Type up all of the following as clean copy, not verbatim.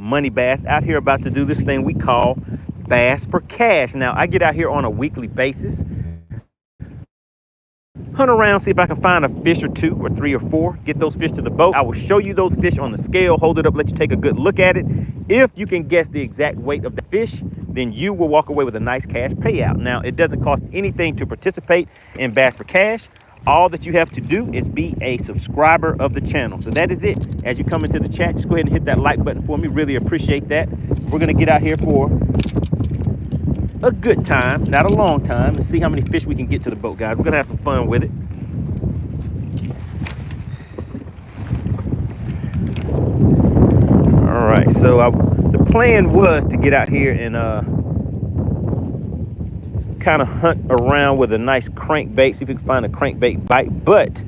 money bass out here about to do this thing we call bass for cash. Now, I get out here on a weekly basis, hunt around, see if I can find a fish or two or three or four, get those fish to the boat. I will show you those fish on the scale, hold it up, let you take a good look at it. If you can guess the exact weight of the fish, then you will walk away with a nice cash payout. Now, it doesn't cost anything to participate in Bass for Cash. All that you have to do is be a subscriber of the channel. So that is it. As you come into the chat, just go ahead and hit that like button for me. Really appreciate that. We're gonna get out here for a good time, not a long time, and see how many fish we can get to the boat, guys. We're gonna have some fun with it. All right, so the plan was to get out here and kind of hunt around with a nice crankbait, see if we can find a crankbait bite, but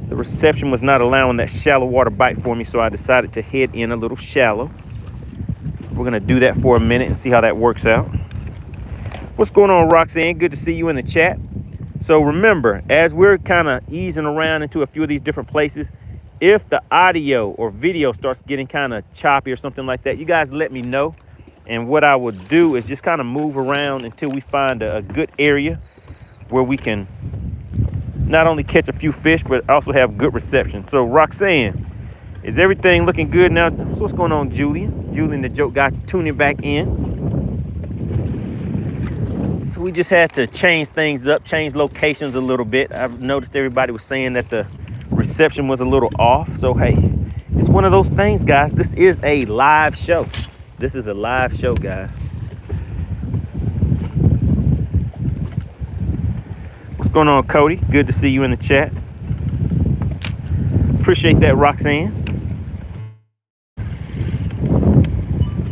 the reception was not allowing that shallow water bite for me, so I decided to head in a little shallow. We're gonna do that for a minute and see how that works out. What's going on, Roxanne? Good to see you in the chat. So remember, as we're kind of easing around into a few of these different places, if the audio or video starts getting kind of choppy or something like that, you guys let me know. And what I will do is just kind of move around until we find a good area where we can not only catch a few fish, but also have good reception. So Roxanne, is everything looking good now? So what's going on, Julian? Julian, the joke guy, tuning back in. So we just had to change things up, change locations a little bit. I've noticed everybody was saying that the reception was a little off. So hey, it's one of those things, guys. This is a live show. This is a live show, guys. What's going on, Cody? Good to see you in the chat. Appreciate that, Roxanne.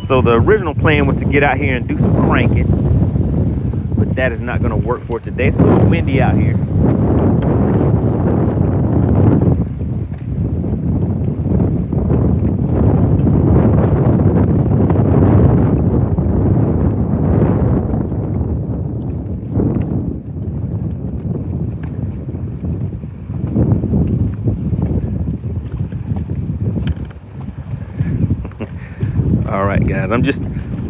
So the original plan was to get out here and do some cranking, but that is not going to work for today. It's a little windy out here. All right, guys, I'm just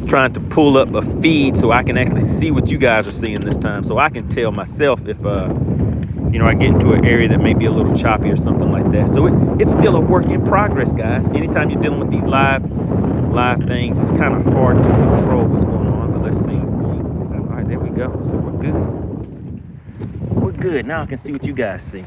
trying to pull up a feed so I can actually see what you guys are seeing this time, so I can tell myself if you know, I get into an area that may be a little choppy or something like that. So it's still a work in progress, guys. Anytime you're dealing with these live things, it's kind of hard to control what's going on. But let's see. All right, there we go. So we're good. We're good. Now I can see what you guys see.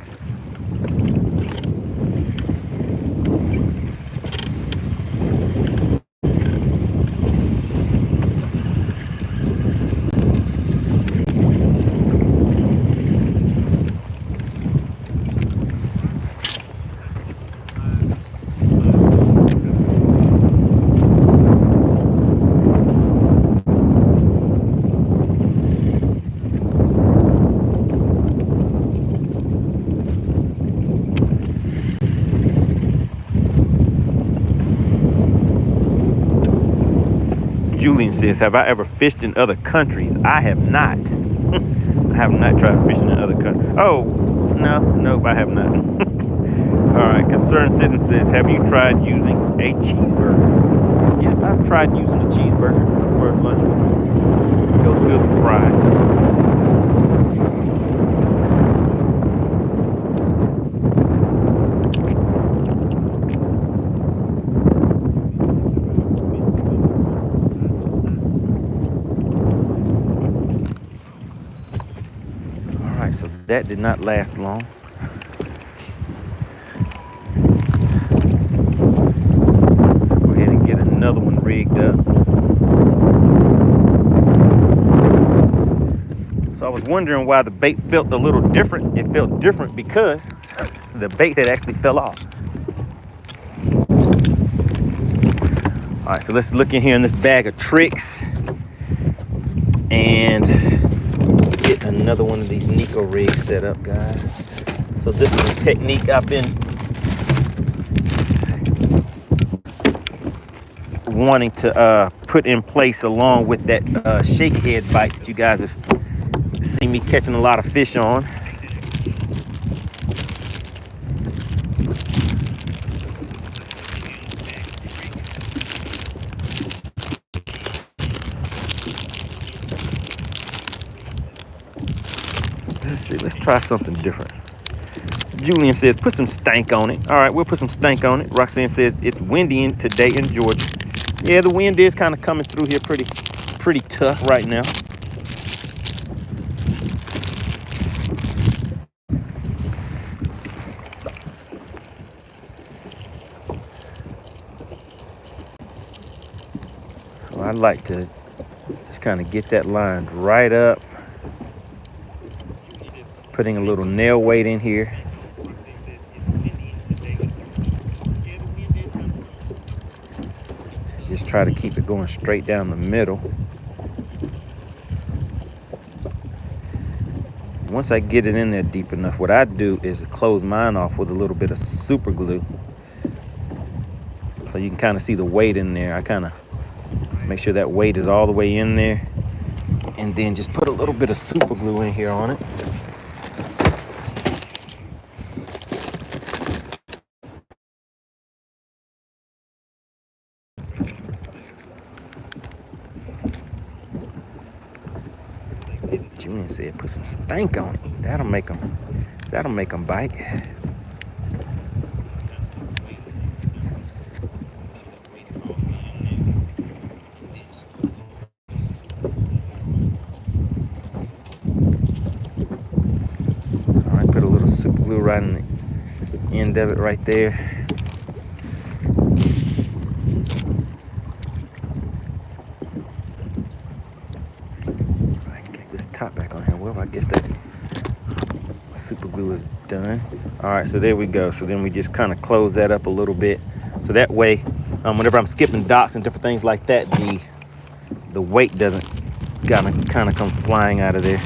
Julian says, have I ever fished in other countries? I have not. I have not tried fishing in other countries. Oh, nope, I have not. All right, Concerned Citizen says, have you tried using a cheeseburger? Yeah, I've tried using a cheeseburger for lunch before. It goes good with fries. So that did not last long. Let's go ahead and get another one rigged up. So I was wondering why the bait felt a little different. It felt different because the bait had actually fell off. All right, so let's look in here in this bag of tricks and get another one of these Nico rigs set up, guys. So this is a technique I've been wanting to put in place along with that shaky head bite that you guys have seen me catching a lot of fish on. see, let's try something different. Julian says, put some stank on it. All right, we'll put some stank on it. Roxanne says, it's windy today in Georgia. Yeah, the wind is kind of coming through here pretty tough right now. So I like to just kind of get that lined right up. Putting a little nail weight in here. Just try to keep it going straight down the middle. Once I get it in there deep enough, what I do is close mine off with a little bit of super glue. So you can kind of see the weight in there. I kind of make sure that weight is all the way in there. And then just put a little bit of super glue in here on it. Julian said, put some stank on it. That'll make them bite. All right, put a little super glue right in the end of it right there. Top back on here. Well, I guess that super glue is done. All right, so there we go. So then we just kind of close that up a little bit, so that way whenever I'm skipping docks and different things like that, the weight doesn't kind of come flying out of there.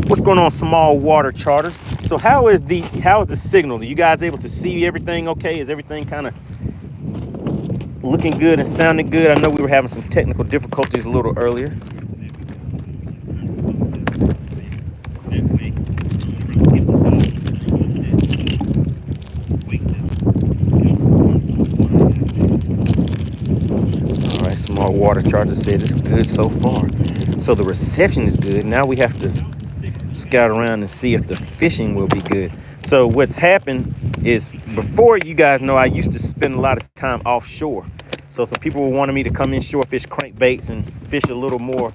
What's going on, small water charters? So how is the signal? Are you guys able to see everything okay? Is everything kind of looking good and sounding good? I know we were having some technical difficulties a little earlier. All right, small water charger says it's good so far. So the reception is good. Now we have to scout around and see if the fishing will be good. So what's happened is, before, you guys know, I used to spend a lot of time offshore. So some people were wanting me to come inshore, fish crankbaits and fish a little more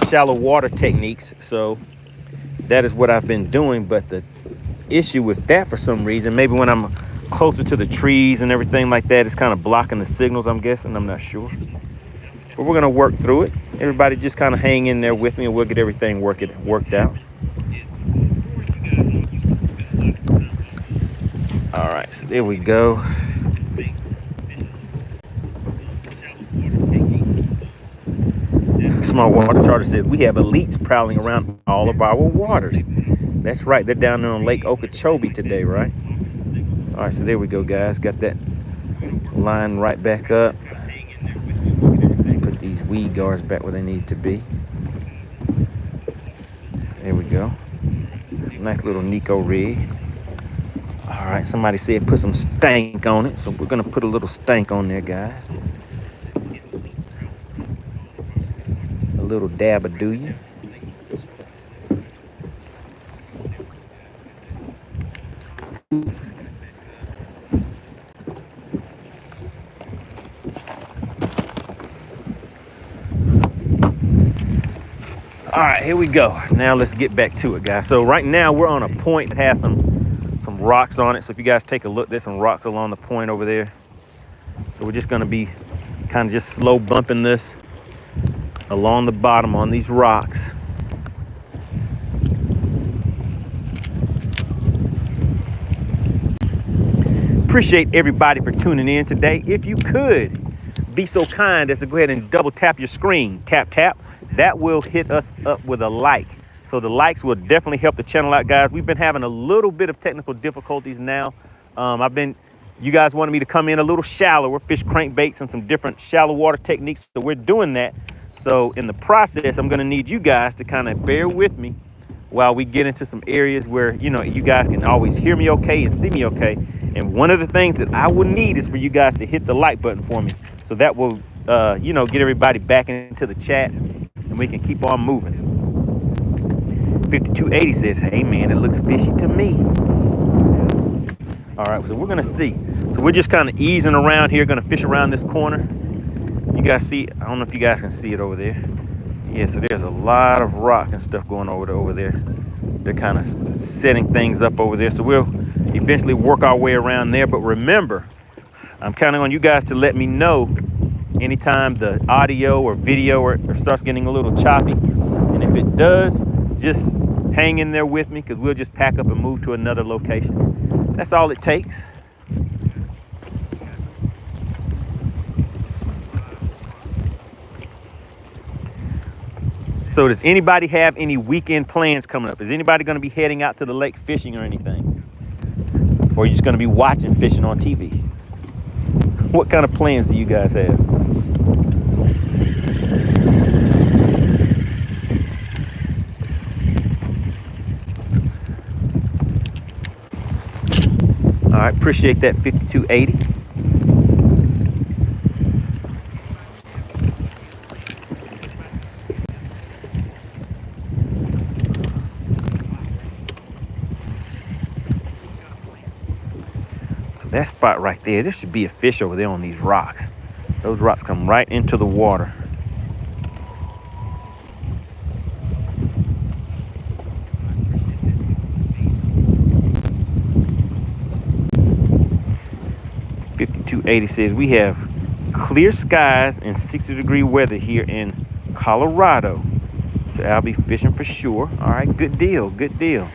shallow water techniques. So that is what I've been doing. But the issue with that, for some reason, maybe when I'm closer to the trees and everything like that, it's kind of blocking the signals, I'm guessing. I'm not sure. But we're going to work through it. Everybody just kind of hang in there with me and we'll get everything worked out. All right, so there we go. Small water charter says we have elites prowling around all of our waters. That's right. They're down there on Lake Okeechobee today, right? All right, so there we go, guys. Got that line right back up. Let's put these weed guards back where they need to be. There we go. Nice little Nico rig. All right, somebody said put some stank on it, so we're gonna put a little stank on there, guys. A little dab of do you. All right, here we go. Now let's get back to it, guys. So right now we're on a point that has some rocks on it. So if you guys take a look, there's some rocks along the point over there. So we're just gonna be kind of just slow bumping this along the bottom on these rocks. Appreciate everybody for tuning in today. If you could be so kind as to go ahead and double tap your screen, tap. That will hit us up with a like. So the likes will definitely help the channel out, guys. We've been having a little bit of technical difficulties now. You guys wanted me to come in a little shallower, fish crankbaits and some different shallow water techniques. So we're doing that. So in the process, I'm gonna need you guys to kind of bear with me while we get into some areas where, you guys can always hear me okay and see me okay. And one of the things that I will need is for you guys to hit the like button for me. So that will, get everybody back into the chat. and we can keep on moving. 5280 says, hey man, it looks fishy to me. All right, so we're gonna see. So we're just kind of easing around here, gonna fish around this corner. You guys see, I don't know if you guys can see it over there. Yeah, so there's a lot of rock and stuff going over there. They're kind of setting things up over there. So we'll eventually work our way around there. But remember, I'm counting on you guys to let me know anytime the audio or video or starts getting a little choppy. And if it does, just hang in there with me, because we'll just pack up and move to another location. That's all it takes. So does anybody have any weekend plans coming up? Is anybody going to be heading out to the lake fishing or anything? Or are you just going to be watching fishing on TV? What kind of plans do you guys have? All right, appreciate that 5280. So that spot right there should be a fish over there on these rocks. Those rocks come right into the water. .5280 says we have clear skies and 60-degree weather here in Colorado. So I'll be fishing for sure. All right, good deal, good deal.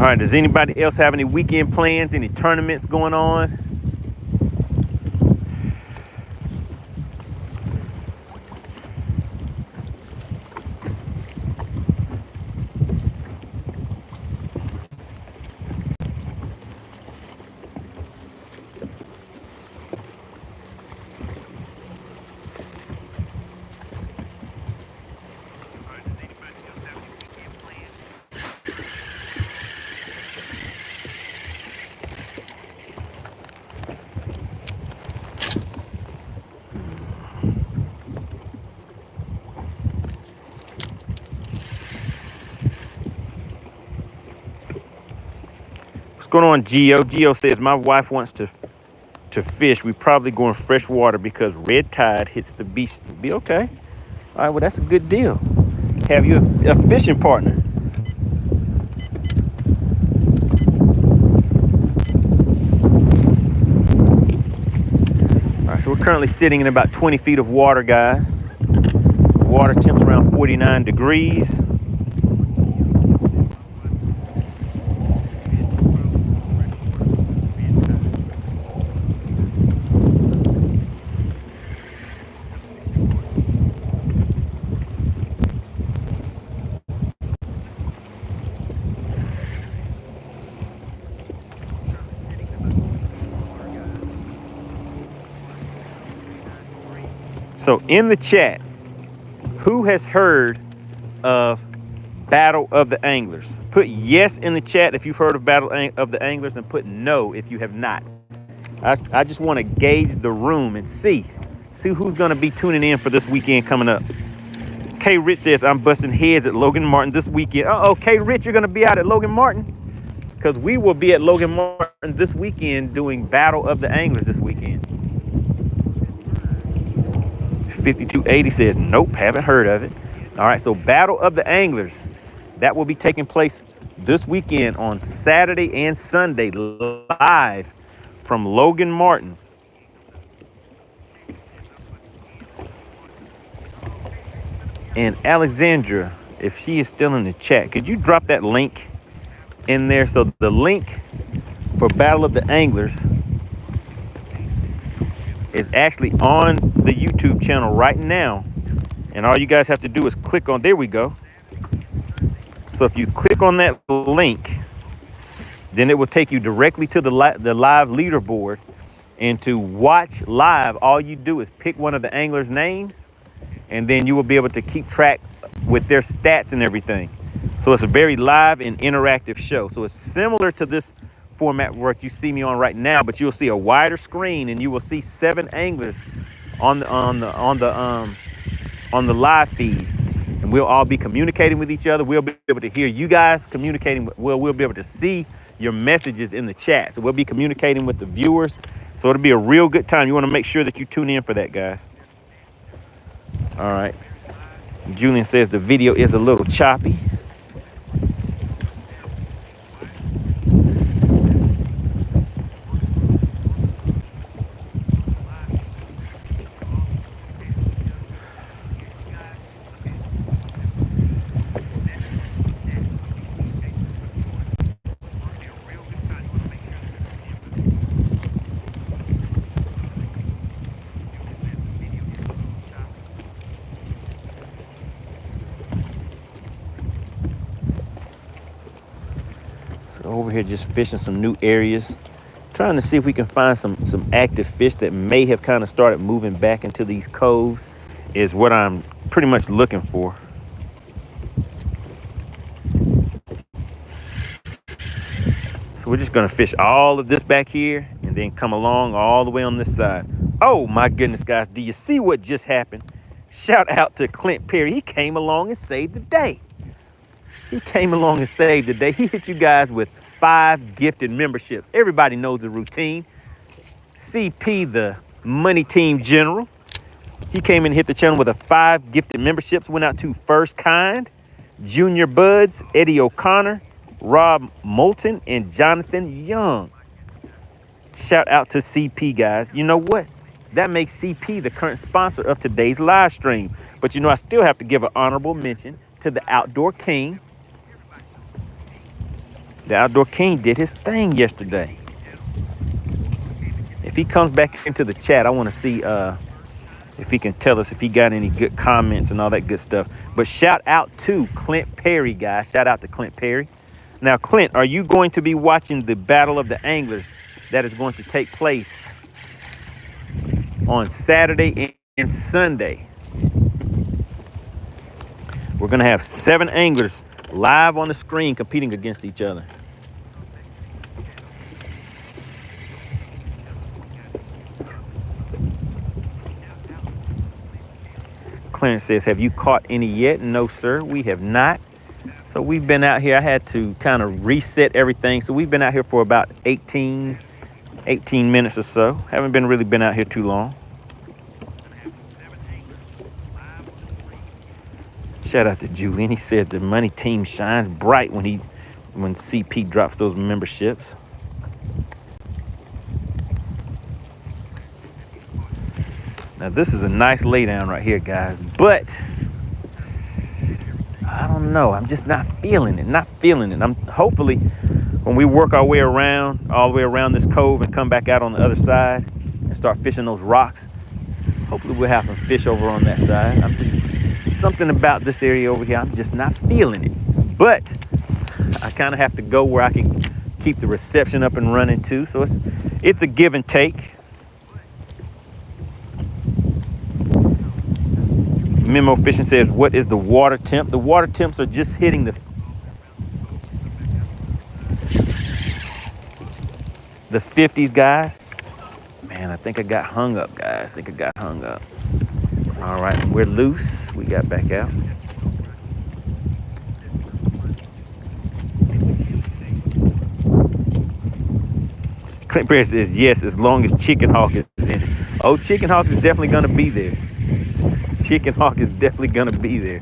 All right, does anybody else have any weekend plans, any tournaments going on? What's going on, Geo? Geo says my wife wants to fish. We probably go in fresh water because red tide hits the beach. Be okay. All right, well, that's a good deal. Have you a fishing partner? All right, so we're currently sitting in about 20 feet of water, guys. Water temp's around 49 degrees. So in the chat, who has heard of Battle of the Anglers? Put yes in the chat if you've heard of Battle of the Anglers, and put no if you have not. I just want to gauge the room and see who's going to be tuning in for this weekend coming up. K Rich says, I'm busting heads at Logan Martin this weekend. Uh-oh, K Rich, you're going to be out at Logan Martin? Because we will be at Logan Martin this weekend doing Battle of the Anglers this weekend. 5280 says, nope, haven't heard of it. All right, so Battle of the Anglers, that will be taking place this weekend on Saturday and Sunday, live from Logan Martin. And Alexandra, if she is still in the chat, could you drop that link in there? So the link for Battle of the Anglers is actually on the YouTube channel right now. And all you guys have to do is click on, there we go. So if you click on that link, then it will take you directly to the live leaderboard. And to watch live, all you do is pick one of the anglers' names, and then you will be able to keep track with their stats and everything. So it's a very live and interactive show. So it's similar to this format what you see me on right now, but you'll see a wider screen, and you will see 7 anglers on the live feed, and we'll all be communicating with each other. We'll be able to hear you guys communicating. We'll be able to see your messages in the chat. So we'll be communicating with the viewers. So it'll be a real good time. You want to make sure that you tune in for that, guys. All right. Julian says the video is a little choppy. So over here just fishing some new areas, trying to see if we can find some active fish that may have kind of started moving back into these coves is what I'm pretty much looking for. So we're just gonna fish all of this back here and then come along all the way on this side. Oh my goodness, guys, do you see what just happened? Shout out to Clint Perry. He came along and saved the day. He came along and saved the day. He hit you guys with 5 gifted memberships. Everybody knows the routine. CP, the money team general. He came and hit the channel with 5 gifted memberships. Went out to First Kind, Junior Buds, Eddie O'Connor, Rob Moulton, and Jonathan Young. Shout out to CP, guys. You know what? That makes CP the current sponsor of today's live stream. But you know, I still have to give an honorable mention to the Outdoor King. The Outdoor King did his thing yesterday. If he comes back into the chat, I want to see if he can tell us if he got any good comments and all that good stuff. But shout out to Clint Perry, guys. Shout out to Clint Perry. Now, Clint, are you going to be watching the Battle of the Anglers that is going to take place on Saturday and Sunday? We're going to have 7 anglers live on the screen competing against each other. Clarence says, have you caught any yet? No, sir, we have not. So we've been out here. I had to kind of reset everything. So we've been out here for about 18 minutes or so. Haven't really been out here too long. Shout out to Julian. He said the money team shines bright when CP drops those memberships. Now this is a nice laydown right here, guys, but I don't know. I'm just not feeling it. I'm hopefully when we work our way around, all the way around this cove and come back out on the other side and start fishing those rocks, hopefully we'll have some fish over on that side. Something about this area over here, I'm just not feeling it. But I kind of have to go where I can keep the reception up and running too. So it's a give and take. Memo Fishing says, what is the water temp? The water temps are just hitting the 50s, guys. Man, I think I got hung up, guys. All right, we're loose. We got back out. Clint Perry says, yes, as long as Chicken Hawk is in it. Oh, Chicken Hawk is definitely going to be there. Chicken Hawk is definitely going to be there.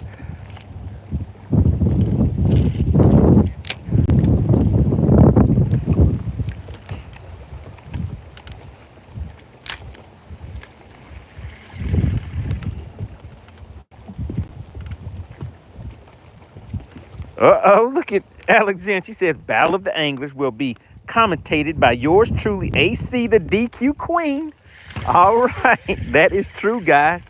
Uh-oh, look at Alexandra. She says, Battle of the Anglers will be commentated by yours truly, AC the DQ Queen. All right, that is true, guys.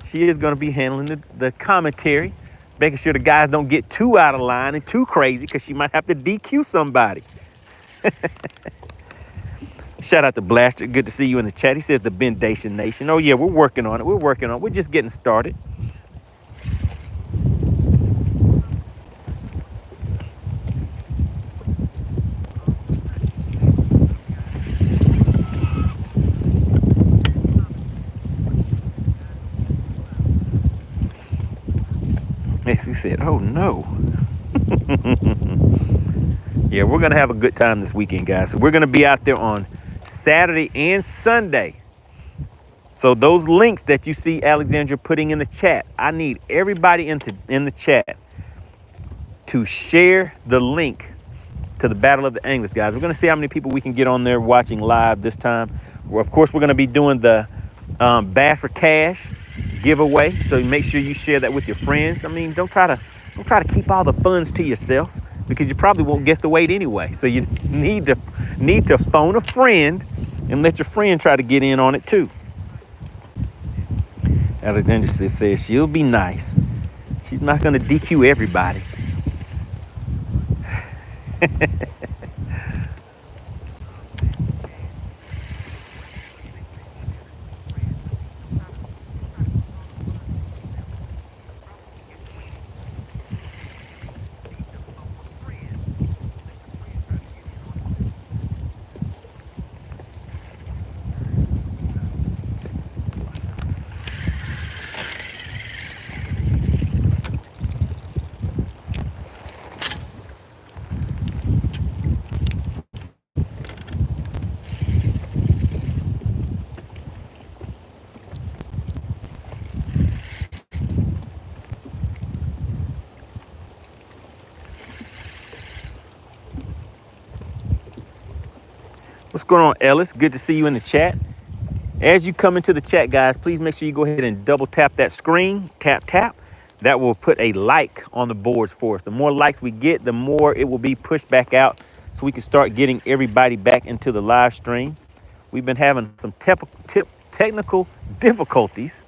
She is going to be handling the commentary. Making sure the guys don't get too out of line and too crazy because she might have to DQ somebody. Shout out to Blaster. Good to see you in the chat. He says the Bendation Nation. Oh, yeah, we're working on it. We're working on it. We're just getting started. Yes, he said, oh, no. Yeah, we're going to have a good time this weekend, guys. So we're going to be out there on Saturday and Sunday. So those links that you see Alexandra putting in the chat, I need everybody in the chat to share the link to the Battle of the Anglers, guys. We're going to see how many people we can get on there watching live this time. Well, of course, we're going to be doing the Bass for Cash giveaway. So make sure you share that with your friends. I mean, don't try to keep all the funds to yourself, because you probably won't guess the weight anyway. So you need to phone a friend and let your friend try to get in on it too. Alexandra says she'll be nice. She's not going to DQ everybody. What's going on, Ellis? Good to see you in the chat. As you come into the chat, guys, please make sure you go ahead and double tap that screen. Tap, tap. That will put a like on the boards for us. The more likes we get, the more it will be pushed back out so we can start getting everybody back into the live stream. We've been having some technical difficulties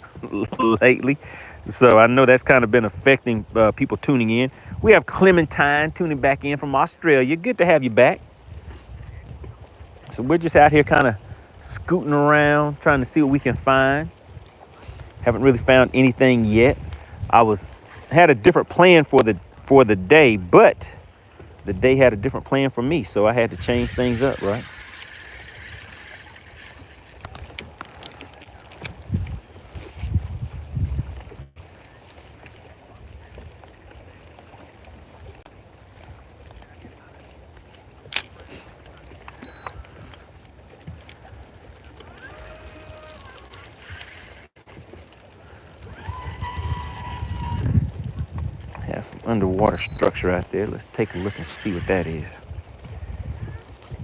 lately, so I know that's kind of been affecting people tuning in. We have Clementine tuning back in from Australia. Good to have you back. So we're just out here kind of scooting around, trying to see what we can find. Haven't really found anything yet. Had a different plan for the day, but the day had a different plan for me, so I had to change things up, right? Have some underwater structure out there. Let's take a look and see what that is.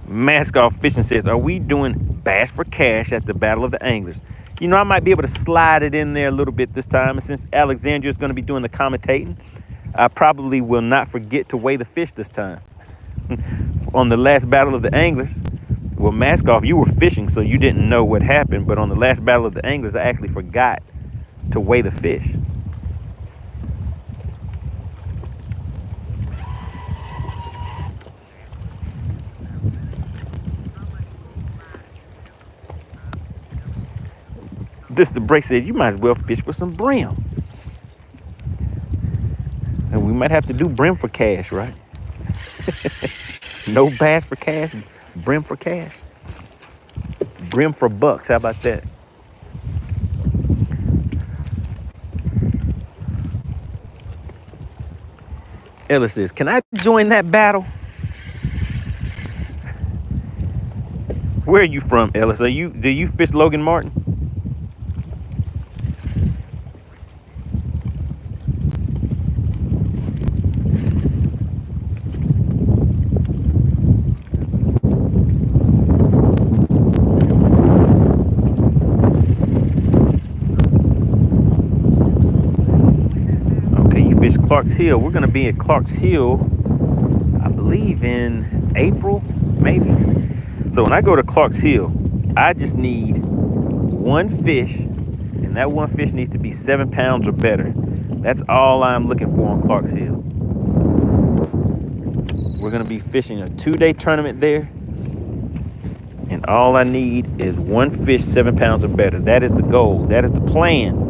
Mask Off Fishing says, are we doing Bass for Cash at the Battle of the Anglers? You know, I might be able to slide it in there a little bit this time. And since Alexandria is going to be doing the commentating, I probably will not forget to weigh the fish this time. On the last Battle of the Anglers, well, Mask Off, you were fishing, so you didn't know what happened. But on the last Battle of the Anglers, I actually forgot to weigh the fish. This the break said, you might as well fish for some brim. And we might have to do brim for cash, right? No bass for cash, brim for cash. Brim for bucks, how about that? Ellis says, can I join that battle? Where are you from, Ellis? Do you fish Logan Martin? Clark's Hill. We're going to be at Clark's Hill, I believe in April, maybe. So when I go to Clark's Hill, I just need one fish, and that one fish needs to be 7 pounds or better. That's all I'm looking for on Clarks Hill. We're gonna be fishing a 2-day tournament there. And all I need is one fish 7 pounds or better. That is the goal. That is the plan.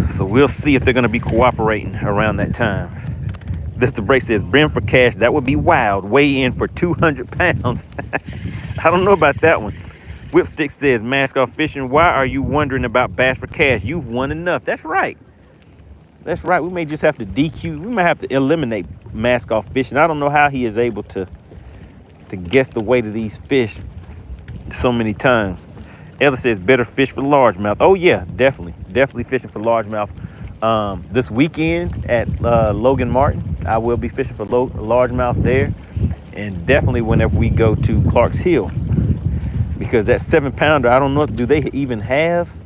So we'll see if they're going to be cooperating around that time. This the break says, brim for cash. That would be wild. Weigh in for 200 pounds. I don't know about that one. Whipstick says, mask off fishing. Why are you wondering about bass for cash? You've won enough. That's right. That's right. We may just have to DQ. We might have to eliminate mask off fishing. I don't know how he is able to guess the weight of these fish so many times. Ella says, better fish for largemouth. Oh, yeah, definitely. Definitely fishing for largemouth. This weekend at Logan Martin, I will be fishing for largemouth there. And definitely whenever we go to Clarks Hill. Because that 7 pounder, I don't know, do they even have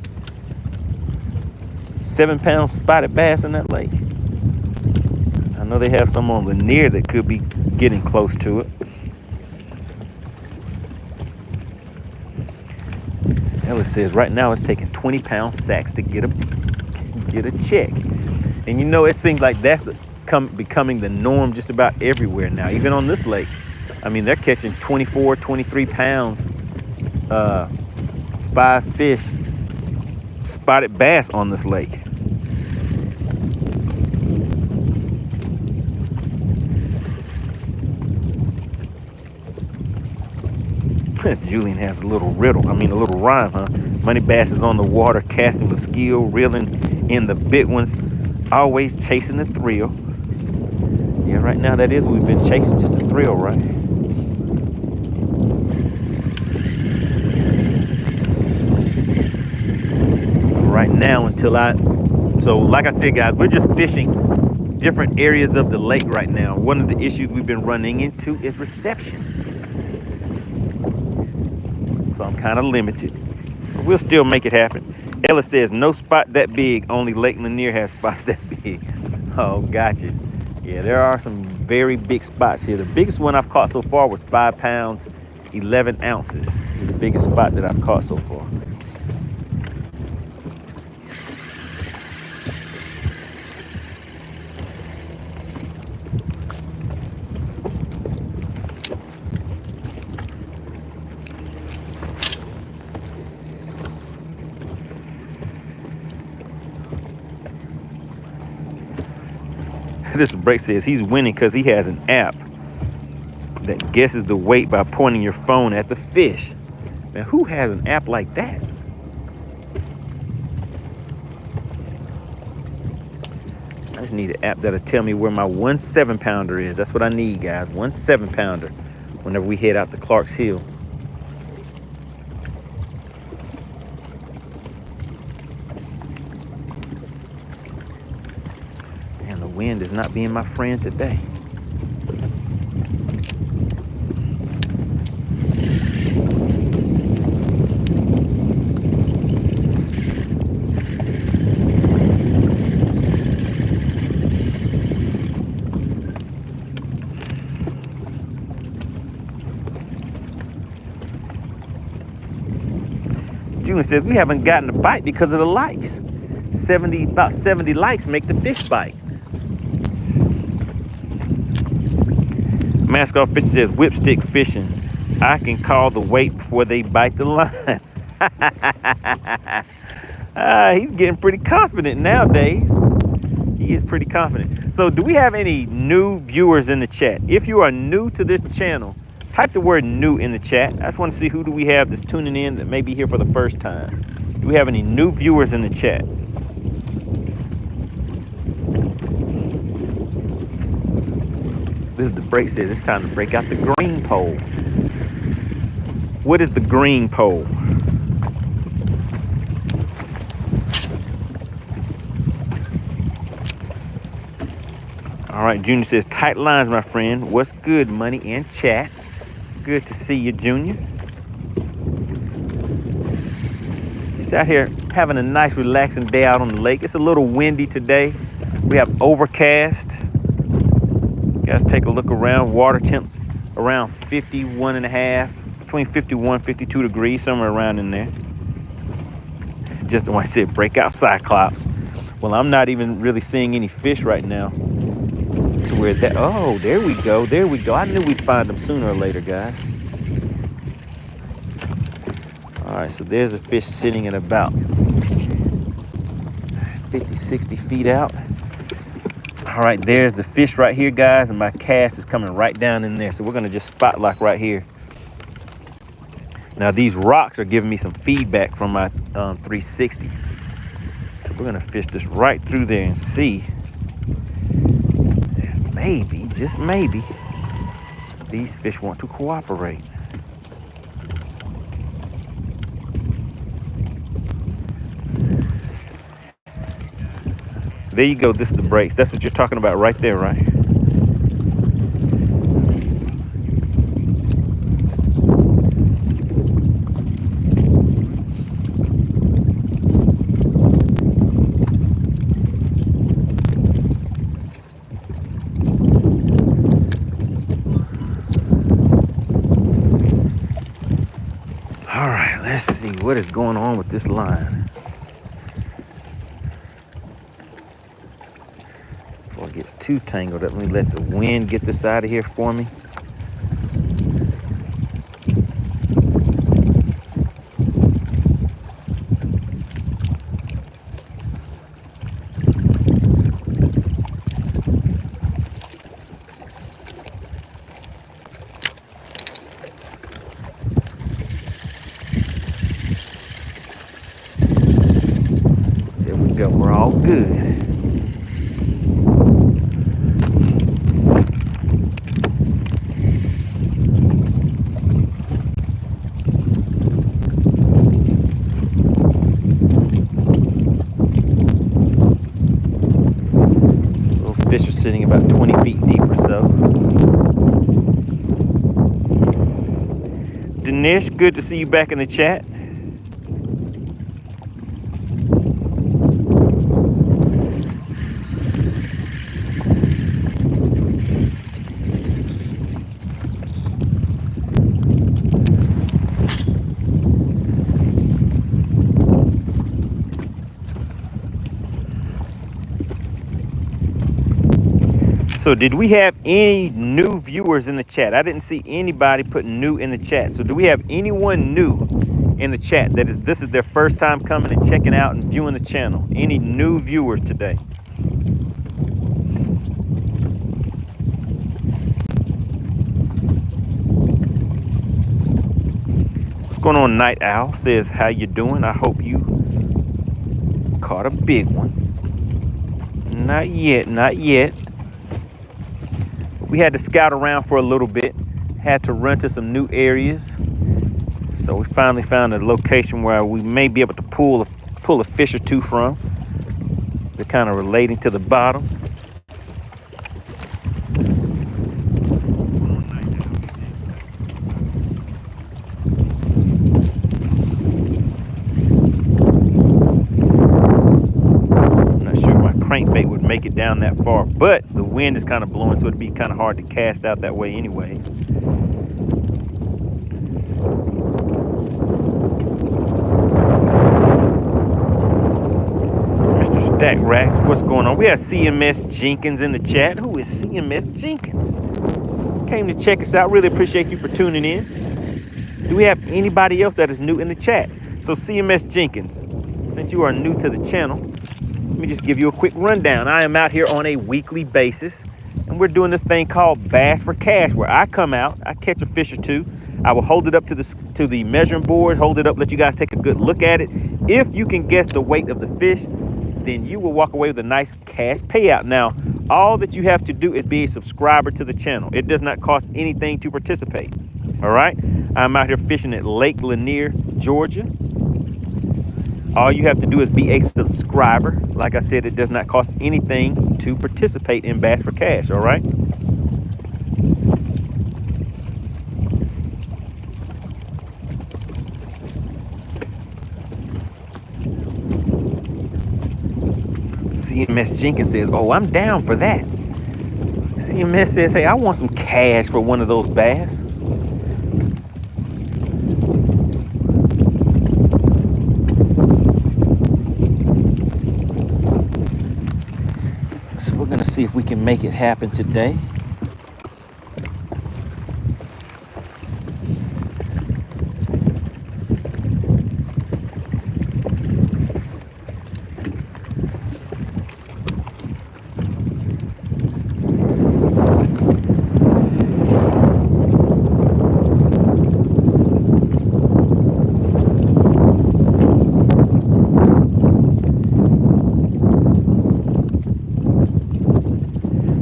7 pound spotted bass in that lake? I know they have some on Lanier that could be getting close to it. Ellis says right now it's taking 20 pound sacks to get a check. And you know, it seems like that's becoming the norm just about everywhere now, even on this lake. I mean, they're catching 24, 23 pounds, 5 fish, spotted bass on this lake. Julian has a little little rhyme, huh? Money bass is on the water, casting with skill, reeling in the big ones, always chasing the thrill. Yeah, right now that is what we've been chasing, just a thrill, right? So right now like I said, guys, we're just fishing different areas of the lake right now. One of the issues we've been running into is reception. So I'm kind of limited. But we'll still make it happen. Ella says, no spot that big. Only Lake Lanier has spots that big. Oh, gotcha. Yeah, there are some very big spots here. The biggest one I've caught so far was 5 pounds, 11 ounces. Is the biggest spot that I've caught so far. This break says he's winning because he has an app that guesses the weight by pointing your phone at the fish. Man, who has an app like that? I just need an app that'll tell me where my 1 7 pounder is. That's what I need, guys. 1 7 pounder whenever we head out to Clarks Hill. Wind is not being my friend today. Julian says we haven't gotten a bite because of the likes. About 70 likes make the fish bite. Mask off fish says whipstick fishing. I can call the weight before they bite the line. He's getting pretty confident nowadays. He is pretty confident. So do we have any new viewers in the chat? If you are new to this channel, type the word new in the chat. I just want to see who do we have that's tuning in that may be here for the first time. Do we have any new viewers in the chat? This is the break says it's time to break out the green pole. What is the green pole? All right, Junior says, tight lines, my friend. What's good, money in chat? Good to see you, Junior. Just out here having a nice, relaxing day out on the lake. It's a little windy today. We have overcast. Guys, take a look around. Water temps around 51 and a half, between 51, 52 degrees, somewhere around in there. Just when I said breakout Cyclops. Well, I'm not even really seeing any fish right now to where that, oh, there we go. There we go. I knew we'd find them sooner or later, guys. All right, so there's a fish sitting at about 50, 60 feet out. All right, there's the fish right here, guys, and my cast is coming right down in there. So we're gonna just spot lock right here. Now these rocks are giving me some feedback from my 360. So we're gonna fish this right through there and see if maybe, just maybe, these fish want to cooperate. There you go, this is the breaks. That's what you're talking about right there, right? All right, let's see what is going on with this line. Before it gets too tangled up, let me let the wind get this out of here for me. There we go, we're all good. Fish are sitting about 20 feet deep or so. Dinesh, good to see you back in the chat. So did we have any new viewers in the chat? I didn't see anybody put new in the chat. So do we have anyone new in the chat that this is their first time coming and checking out and viewing the channel? Any new viewers today? What's going on, Night Owl? Says, how you doing? I hope you caught a big one. Not yet, not yet. We had to scout around for a little bit, had to run to some new areas. So we finally found a location where we may be able to pull a fish or two from. They're kind of relating to the bottom. Crankbait would make it down that far, but the wind is kind of blowing, so it'd be kind of hard to cast out that way anyway. Mr. Stack Racks, what's going on? We have CMS Jenkins in the chat. Who is CMS Jenkins? Came to check us out. Really appreciate you for tuning in. Do we have anybody else that is new in the chat? So CMS Jenkins, since you are new to the channel, let me just give you a quick rundown. I am out here on a weekly basis, and we're doing this thing called Bass for Cash, where I come out, I catch a fish or two, I will hold it up to the measuring board, hold it up, let you guys take a good look at it. If you can guess the weight of the fish, then you will walk away with a nice cash payout. Now, all that you have to do is be a subscriber to the channel. It does not cost anything to participate. All right, I'm out here fishing at Lake Lanier, Georgia. All you have to do is be a subscriber. Like I said, it does not cost anything to participate in Bass for Cash, all right? CMS Jenkins says, oh, I'm down for that. CMS says, hey, I want some cash for one of those bass. So we're gonna see if we can make it happen today.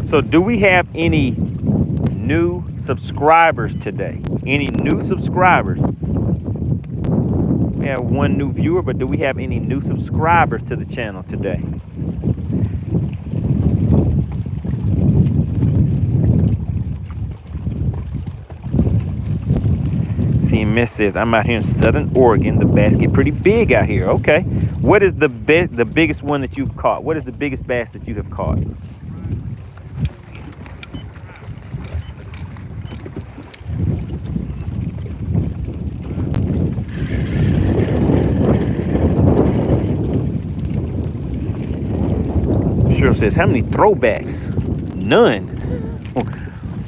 So do we have any new subscribers today? Any new subscribers? We have one new viewer, but do we have any new subscribers to the channel today? CMS says, I'm out here in Southern Oregon. The bass get pretty big out here. Okay. What is the biggest one that you've caught? What is the biggest bass that you have caught? Cheryl says, how many throwbacks? None.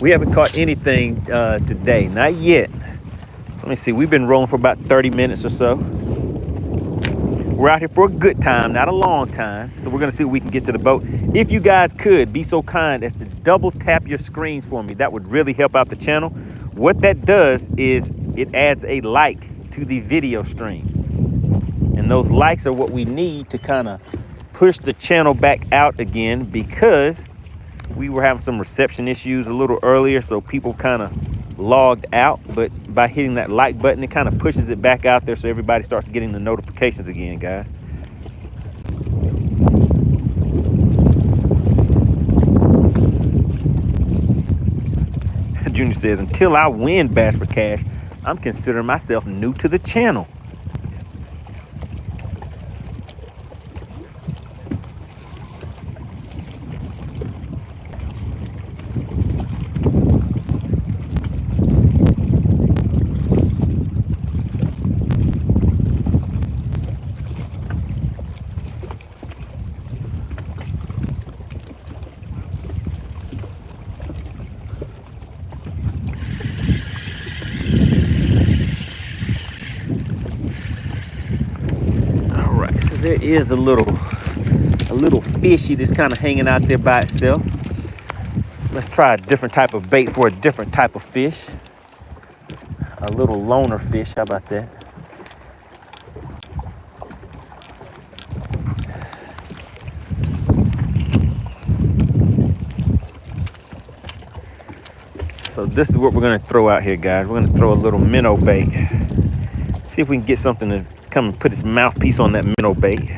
We haven't caught anything today. Not yet. Let me see. We've been rolling for about 30 minutes or so. We're out here for a good time, not a long time. So we're going to see if we can get to the boat. If you guys could be so kind as to double tap your screens for me, that would really help out the channel. What that does is it adds a like to the video stream. And those likes are what we need to kind of push the channel back out again, because we were having some reception issues a little earlier, so people kind of logged out. But by hitting that like button, it kind of pushes it back out there so everybody starts getting the notifications again, guys. Junior says, until I win Bass for Cash, I'm considering myself new to the channel. There is a little fishy that's kind of hanging out there by itself. Let's try a different type of bait for a different type of fish. A little loner fish, how about that? So this is what we're gonna throw out here, guys. We're gonna throw a little minnow bait. See if we can get something to come and put its mouthpiece on that minnow bait.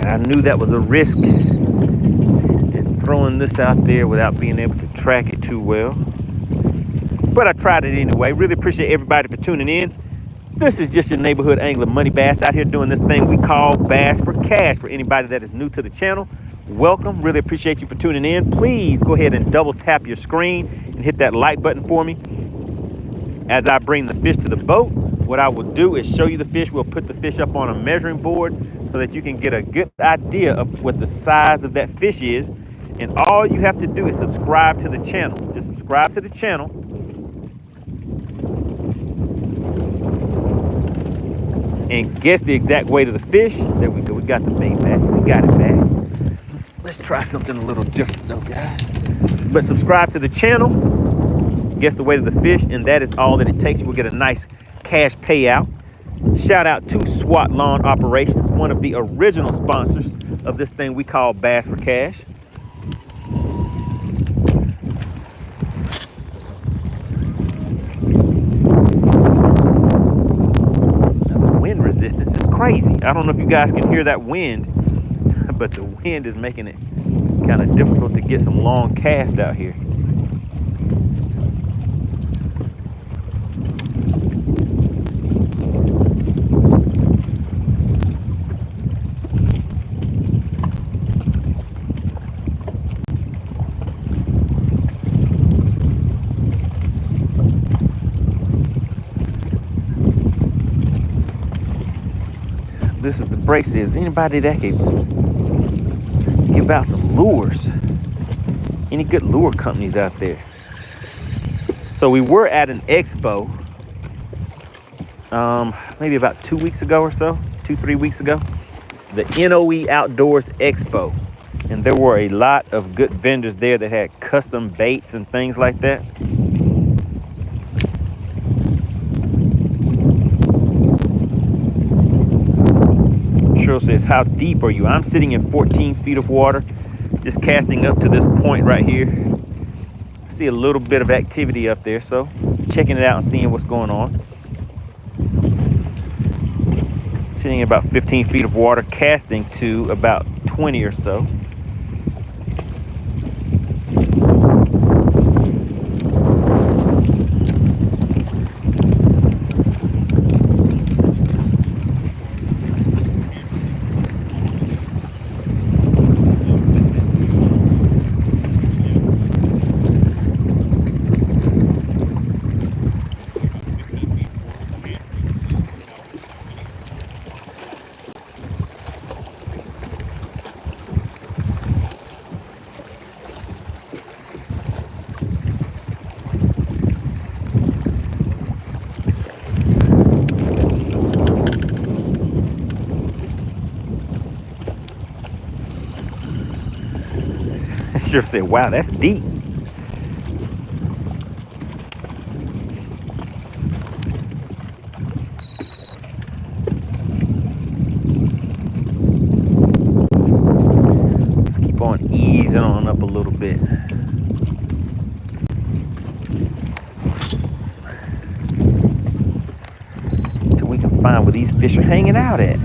I knew that was a risk in throwing this out there without being able to track it too well. But I tried it anyway. Really appreciate everybody for tuning in. This is just your neighborhood angler, Money Bass, out here doing this thing we call Bass for Cash. For anybody that is new to the channel, welcome. Really appreciate you for tuning in. Please go ahead and double tap your screen and hit that like button for me. As I bring the fish to the boat, what I will do is show you the fish. We'll put the fish up on a measuring board so that you can get a good idea of what the size of that fish is. And all you have to do is subscribe to the channel. Just subscribe to the channel. And guess the exact weight of the fish. There we go. We got the bait back. We got it back. Let's try something a little different though, guys. But subscribe to the channel, guess the weight of the fish, and that is all that it takes. You will get a nice cash payout. Shout out to SWAT Lawn Operations, one of the original sponsors of this thing we call Bass for Cash. Now the wind resistance is crazy. I don't know if you guys can hear that wind, but the wind is making it kind of difficult to get some long cast out here. This is the brace. Is anybody that can give out some lures? Any good lure companies out there? So we were at an expo maybe about 2 weeks ago or so, 2-3 weeks ago, the NOE Outdoors Expo, and there were a lot of good vendors there that had custom baits and things like that. Cheryl says, how deep are you? I'm sitting in 14 feet of water, just casting up to this point right here. I see a little bit of activity up there, so checking it out and seeing what's going on. Sitting in about 15 feet of water, casting to about 20 or so. Sure said, wow, that's deep. Let's keep on easing on up a little bit. Till we can find where these fish are hanging out at.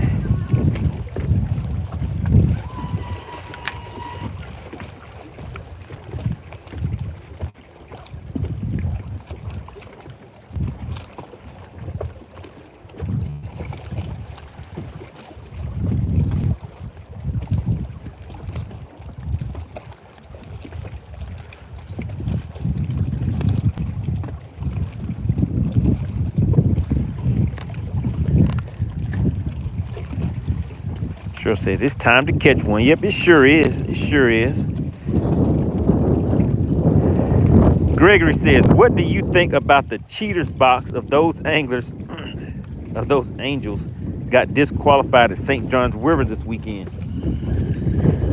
Cheryl said, it's time to catch one. Yep, it sure is. It sure is. Gregory says, what do you think about the cheaters box of those anglers, of those angels got disqualified at St. John's River this weekend?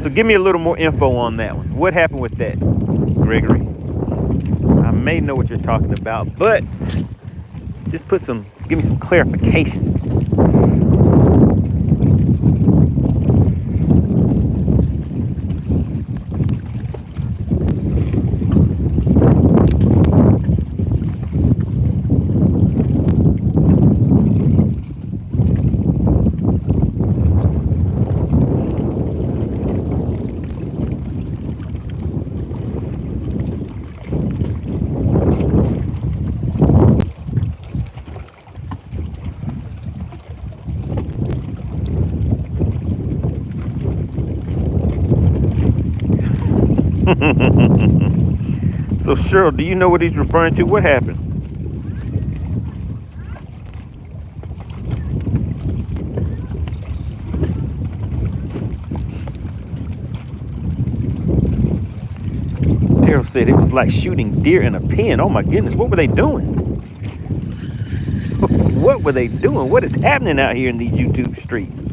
So give me a little more info on that one. What happened with that, Gregory? I may know what you're talking about, but just give me some clarification. So Cheryl, do you know what he's referring to? What happened? Daryl said it was like shooting deer in a pen. Oh my goodness, what were they doing? What were they doing? What is happening out here in these YouTube streets?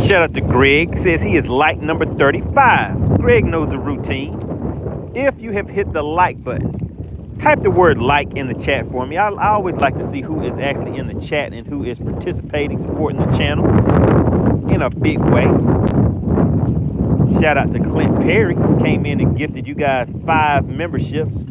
Shout out to Greg. Says he is like number 35. Greg knows the routine. If you have hit the like button, type the word like in the chat for me. I always like to see who is actually in the chat and who is participating, supporting the channel in a big way. Shout out to Clint Perry. Came in and gifted you guys 5 memberships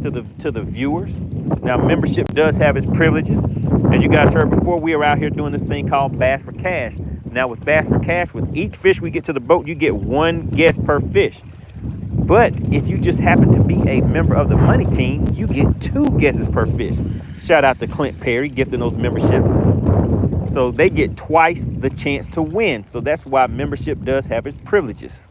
to the viewers. Now, membership does have its privileges. As you guys heard before, we are out here doing this thing called Bass for Cash. Now, with Bass for Cash, with each fish we get to the boat, you get 1 guest per fish. But if you just happen to be a member of the money team, you get 2 guesses per fish. Shout out to Clint Perry gifting those memberships. So they get twice the chance to win. So that's why membership does have its privileges.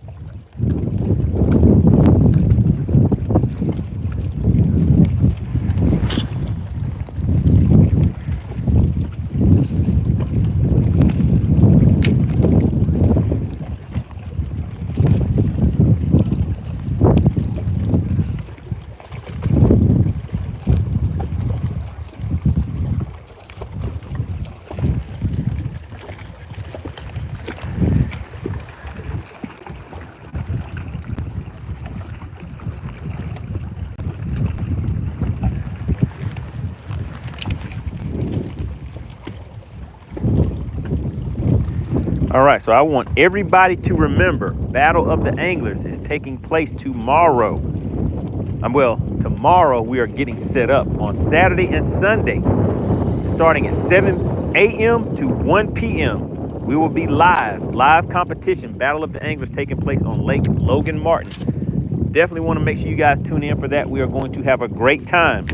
All right, so I want everybody to remember, Battle of the Anglers is taking place tomorrow. Tomorrow we are getting set up on Saturday and Sunday, starting at 7 a.m. to 1 p.m. We will be live competition, Battle of the Anglers taking place on Lake Logan Martin. Definitely want to make sure you guys tune in for that. We are going to have a great time.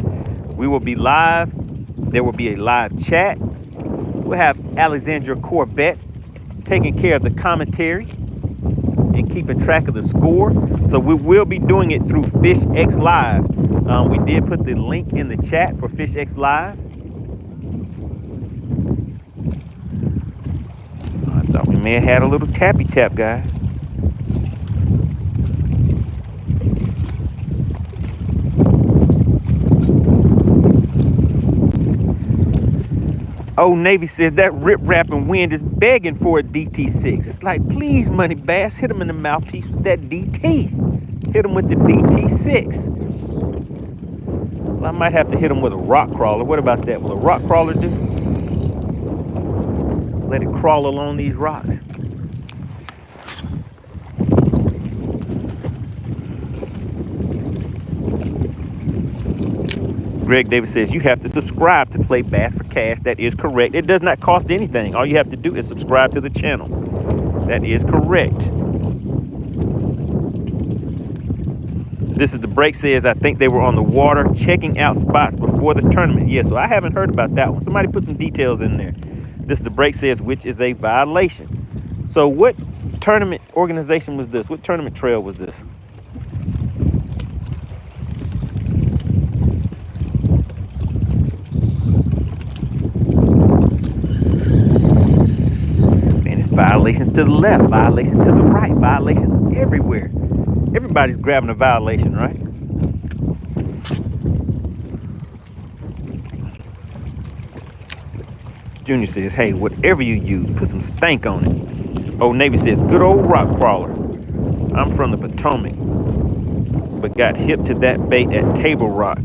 We will be live. There will be a live chat. We'll have Alexandra Corbett taking care of the commentary and keeping track of the score. So we will be doing it through FishX Live. We did put the link in the chat for FishX Live. I thought we may have had a little tappy tap, guys. Old Navy says that rip-rapping wind is begging for a DT6. It's like, please, Money Bass, hit him in the mouthpiece with that DT. Hit him with the DT6. Well, I might have to hit him with a rock crawler. What about that? Will a rock crawler do? Let it crawl along these rocks. Greg Davis says you have to subscribe to play Bass for Cash. That is correct. It does not cost anything. All you have to do is subscribe to the channel. That is correct. This is the break says I think they were on the water checking out spots before the tournament. Yeah, so I haven't heard about that one. Somebody put some details in there. This is the break says which is a violation. So what tournament organization was this? What tournament trail was this? Violations to the left, violations to the right, violations everywhere. Everybody's grabbing a violation, right? Junior says, hey, whatever you use, put some stank on it. Old Navy says, good old rock crawler. I'm from the Potomac, but got hip to that bait at Table Rock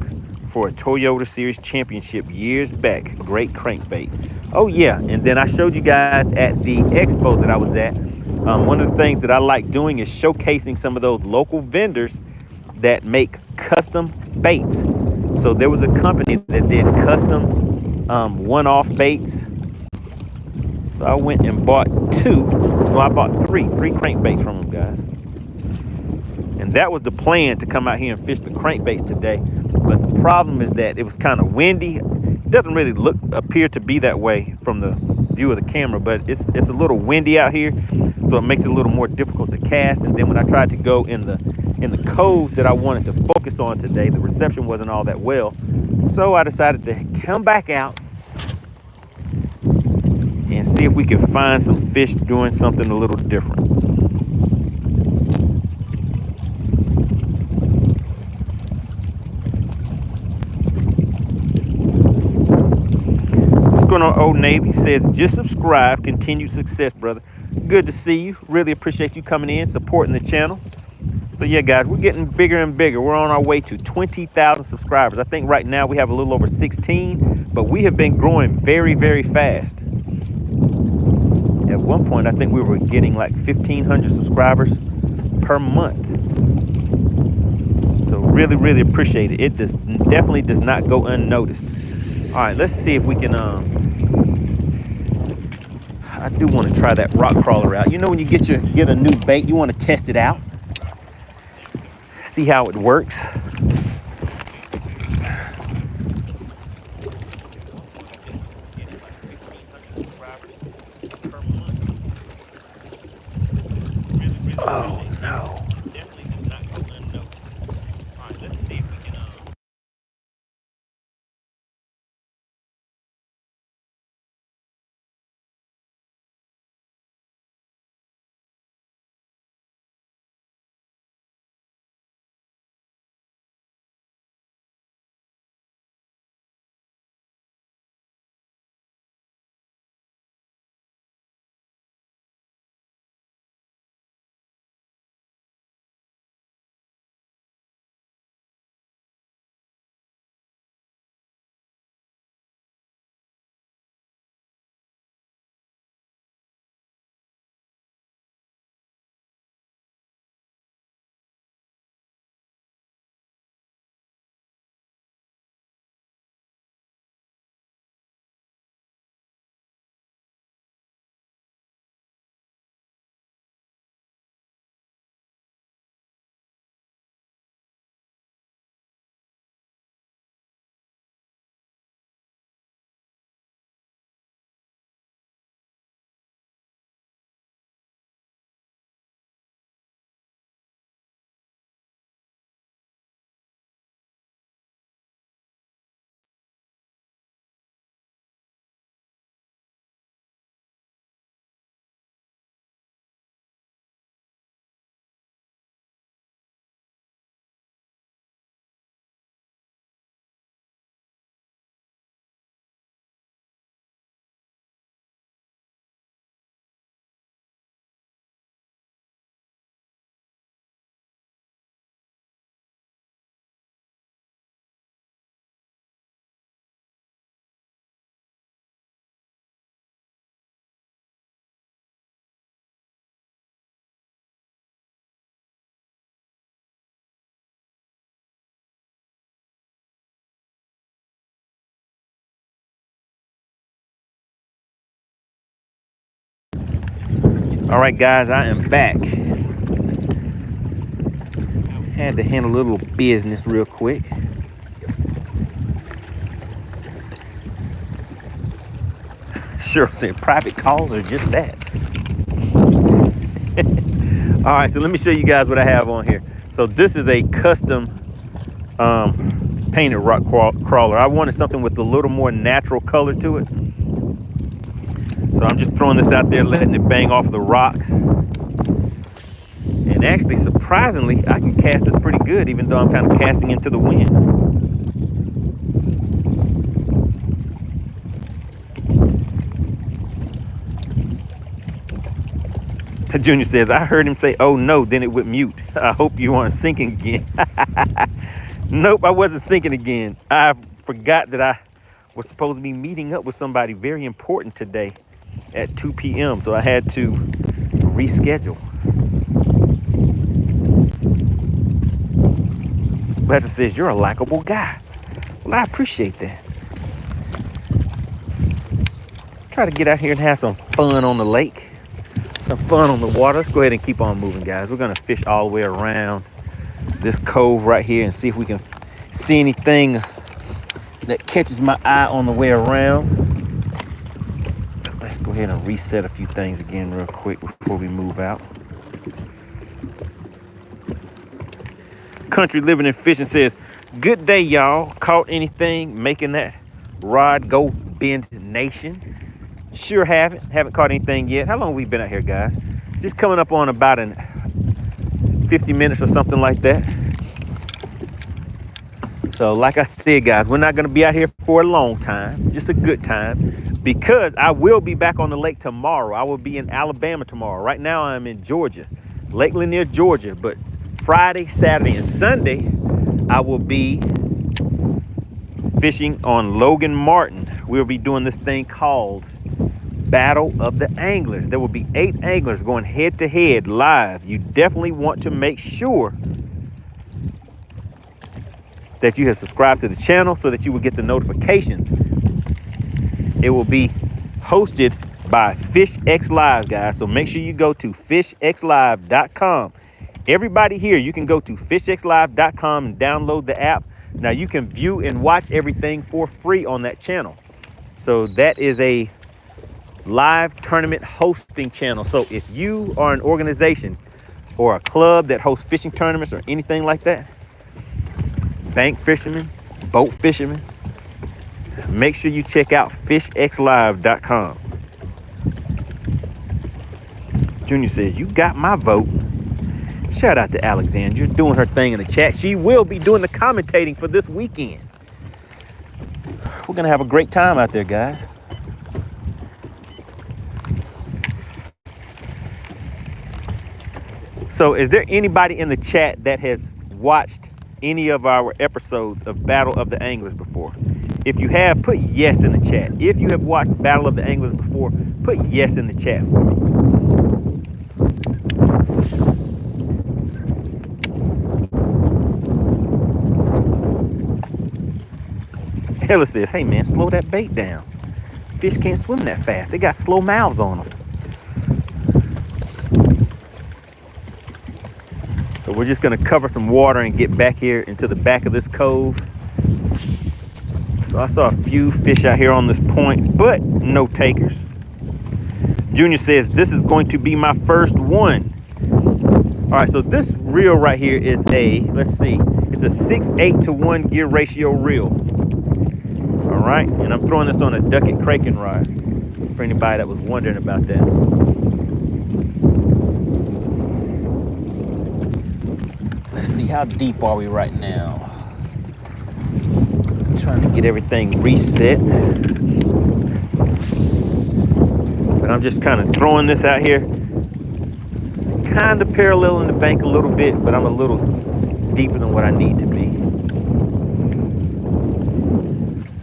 for a Toyota Series Championship years back. Great crankbait. Oh yeah, and then I showed you guys at the expo that I was at. One of the things that I like doing is showcasing some of those local vendors that make custom baits. So there was a company that did custom one-off baits. So I went and bought I bought three crankbaits from them, guys. And that was the plan, to come out here and fish the crankbaits today. But the problem is that it was kind of windy. It doesn't really appear to be that way from the view of the camera, but it's a little windy out here, so it makes it a little more difficult to cast. And then when I tried to go in the coves that I wanted to focus on today, the reception wasn't all that well. So I decided to come back out and see if we could find some fish doing something a little different. on Old Navy says, just subscribe. Continued success, brother. Good to see you. Really appreciate you coming in, supporting the channel. So yeah, guys, we're getting bigger and bigger. We're on our way to 20,000 subscribers. I think right now we have a little over 16, but we have been growing very, very fast. At one point, I think we were getting like 1,500 subscribers per month. So really, really appreciate it. It definitely does not go unnoticed. All right, let's see if we can, I do want to try that rock crawler out. You know, when you get a new bait, you want to test it out. See how it works. Oh no. Definitely does not go unnoticed. All right, let's see if we can All right, guys, I am back. Had to handle a little business real quick. Sure said private calls are just that. All right, so let me show you guys what I have on here. So this is a custom painted rock crawler. I wanted something with a little more natural color to it. So I'm just throwing this out there, letting it bang off the rocks. And actually, surprisingly, I can cast this pretty good, even though I'm kind of casting into the wind. Junior says, I heard him say, oh no, then it would mute. I hope you aren't sinking again. Nope, I wasn't sinking again. I forgot that I was supposed to be meeting up with somebody very important today at 2 p.m. So I had to reschedule. Lester says, you're a likable guy. Well, I appreciate that. Try to get out here and have some fun on the lake. Some fun on the water. Let's go ahead and keep on moving, guys. We're going to fish all the way around this cove right here and see if we can see anything that catches my eye on the way around. Let's go ahead and reset a few things again real quick before we move out. Country Living and Fishing says, good day, y'all. Caught anything making that rod go bend nation? Sure haven't caught anything yet. How long have we been out here, guys? Just coming up on about 50 minutes or something like that. So like I said, guys, we're not going to be out here for a long time, just a good time. because I will be back on the lake tomorrow. I will be in Alabama tomorrow. Right now I'm in Georgia, Lake Lanier, Georgia. But Friday, Saturday, and Sunday, I will be fishing on Logan Martin. We'll be doing this thing called Battle of the Anglers. There will be 8 anglers going head to head live. You definitely want to make sure that you have subscribed to the channel so that you will get the notifications. It will be hosted by FishX Live, guys. So make sure you go to fishxlive.com. Everybody here, you can go to fishxlive.com and download the app. Now you can view and watch everything for free on that channel. So that is a live tournament hosting channel. So if you are an organization or a club that hosts fishing tournaments or anything like that, bank fishermen, boat fishermen, make sure you check out fishxlive.com. Junior says, you got my vote. Shout out to Alexandra doing her thing in the chat. She will be doing the commentating for this weekend. We're going to have a great time out there, guys. So is there anybody in the chat that has watched any of our episodes of Battle of the Anglers before? If you have, put yes in the chat. If you have watched Battle of the Anglers before, put yes in the chat for me. Ella says, hey man, slow that bait down. Fish can't swim that fast. They got slow mouths on them. So we're just gonna cover some water and get back here into the back of this cove. So I saw a few fish out here on this point, but no takers. Junior says, this is going to be my first one. All right, so this reel right here is a, let's see, it's a 6/8 to 1 gear ratio reel. All right, and I'm throwing this on a Duckett Kraken rod for anybody that was wondering about that. Let's see, how deep are we right now? Trying to get everything reset. But I'm just kind of throwing this out here. Kind of paralleling the bank a little bit, but I'm a little deeper than what I need to be.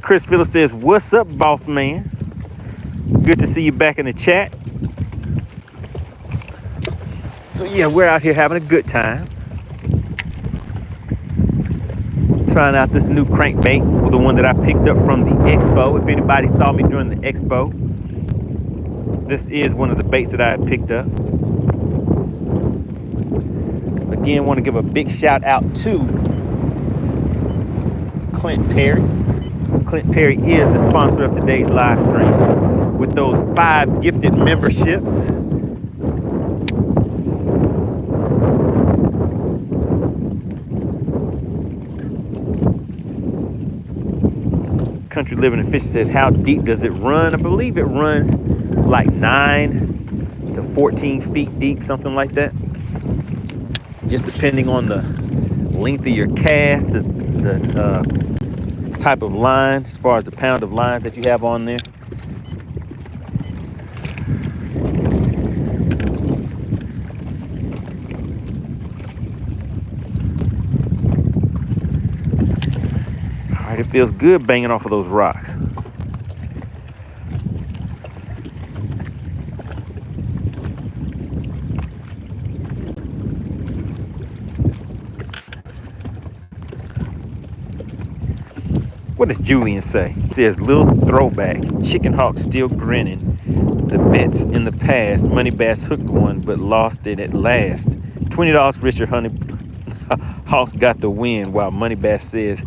Chris Phillips says, what's up, boss man? Good to see you back in the chat. So yeah, we're out here having a good time. Trying out this new crankbait, the one that I picked up from the expo. If anybody saw me during the expo, this is one of the baits that I had picked up. Again, want to give a big shout out to Clint Perry. Clint Perry is the sponsor of today's live stream with those 5 gifted memberships. Country Living and Fish says, how deep does it run? I believe it runs like 9 to 14 feet deep, something like that. Just depending on the length of your cast, the type of line, as far as the pound of lines that you have on there. All right, it feels good banging off of those rocks. What does Julian say? He says, little throwback. Chicken Hawk still grinning. The bets in the past. Money Bass hooked one, but lost it at last. $20 Richard Honey Hawks got the win, while Money Bass says,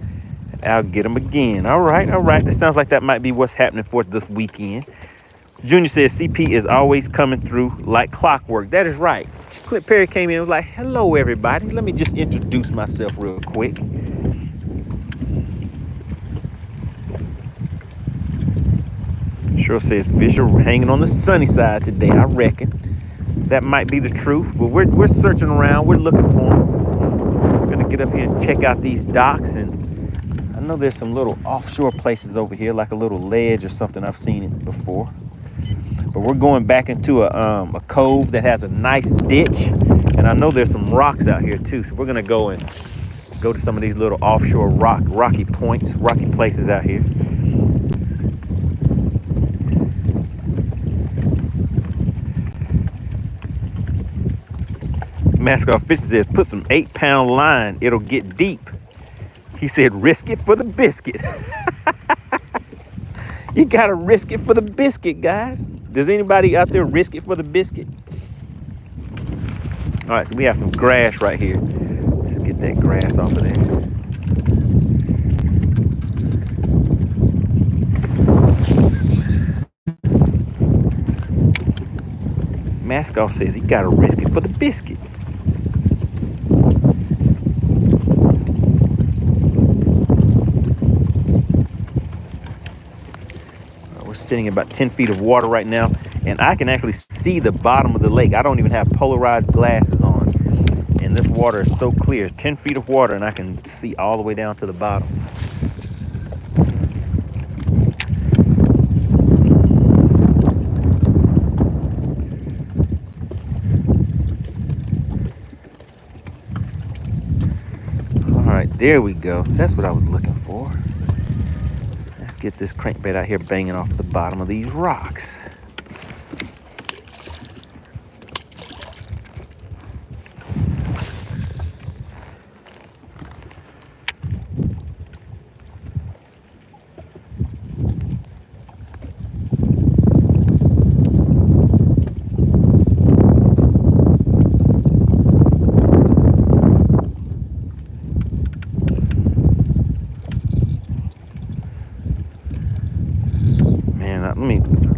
I'll get him again. All right, all right. That sounds like that might be what's happening for this weekend. Junior says, CP is always coming through like clockwork. That is right. Clint Perry came in and was like, hello, everybody. Let me just introduce myself real quick. Sure says fish are hanging on the sunny side today, I reckon. That might be the truth, but we're searching around. We're looking for them. We're going to get up here and check out these docks. And I know there's some little offshore places over here, like a little ledge or something. I've seen it before. But we're going back into a cove that has a nice ditch. And I know there's some rocks out here too. So we're gonna go to some of these little offshore rocky points, rocky places out here. Mascot Fisher says, put some 8-pound line, it'll get deep. He said, risk it for the biscuit. You gotta risk it for the biscuit, guys. Does anybody out there risk it for the biscuit? All right, so we have some grass right here. Let's get that grass off of there. Mascot says he gotta risk it for the biscuit. We're sitting in about 10 feet of water right now, and I can actually see the bottom of the lake. I don't even have polarized glasses on, and this water is so clear. 10 feet of water, and I can see all the way down to the bottom. All right, there we go. That's what I was looking for. Let's get this crankbait out here banging off the bottom of these rocks.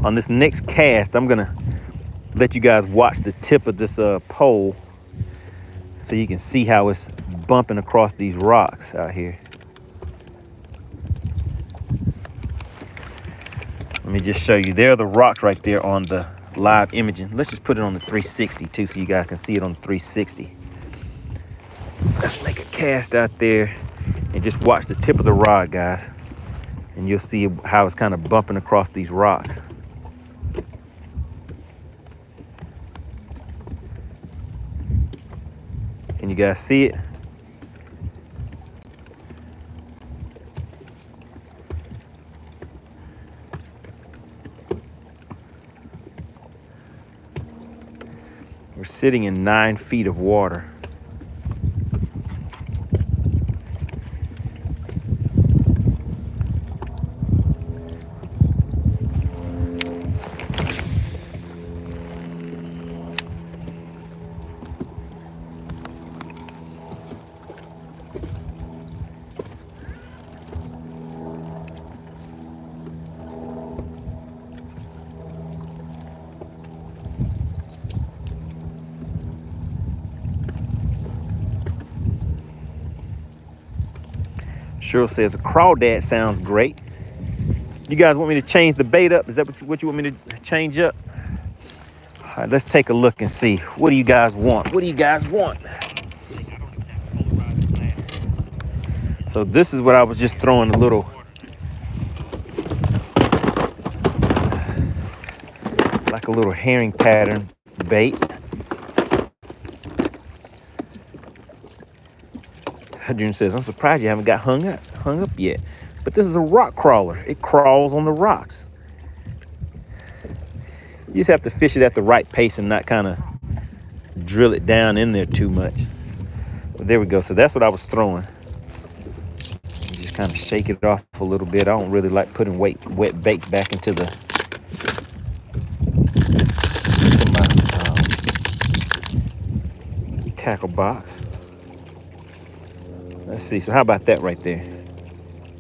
On this next cast, I'm gonna let you guys watch the tip of this pole so you can see how it's bumping across these rocks out here. Let me just show you. There are the rocks right there on the live imaging. Let's just put it on the 360 too so you guys can see it on the 360. Let's make a cast out there and just watch the tip of the rod, guys. And you'll see how it's kind of bumping across these rocks. Can you guys see it? We're sitting in 9 feet of water. Cheryl says, a crawdad sounds great. You guys want me to change the bait up? Is that what you want me to change up? All right, let's take a look and see. What do you guys want? What do you guys want? So this is what I was just throwing a little, like a little herring pattern bait. June says, I'm surprised you haven't got hung up yet. But this is a rock crawler. It crawls on the rocks. You just have to fish it at the right pace and not kind of drill it down in there too much. But there we go. So that's what I was throwing. You just kind of shake it off a little bit. I don't really like putting wet baits back into my tackle box. Let's see. So how about that right there?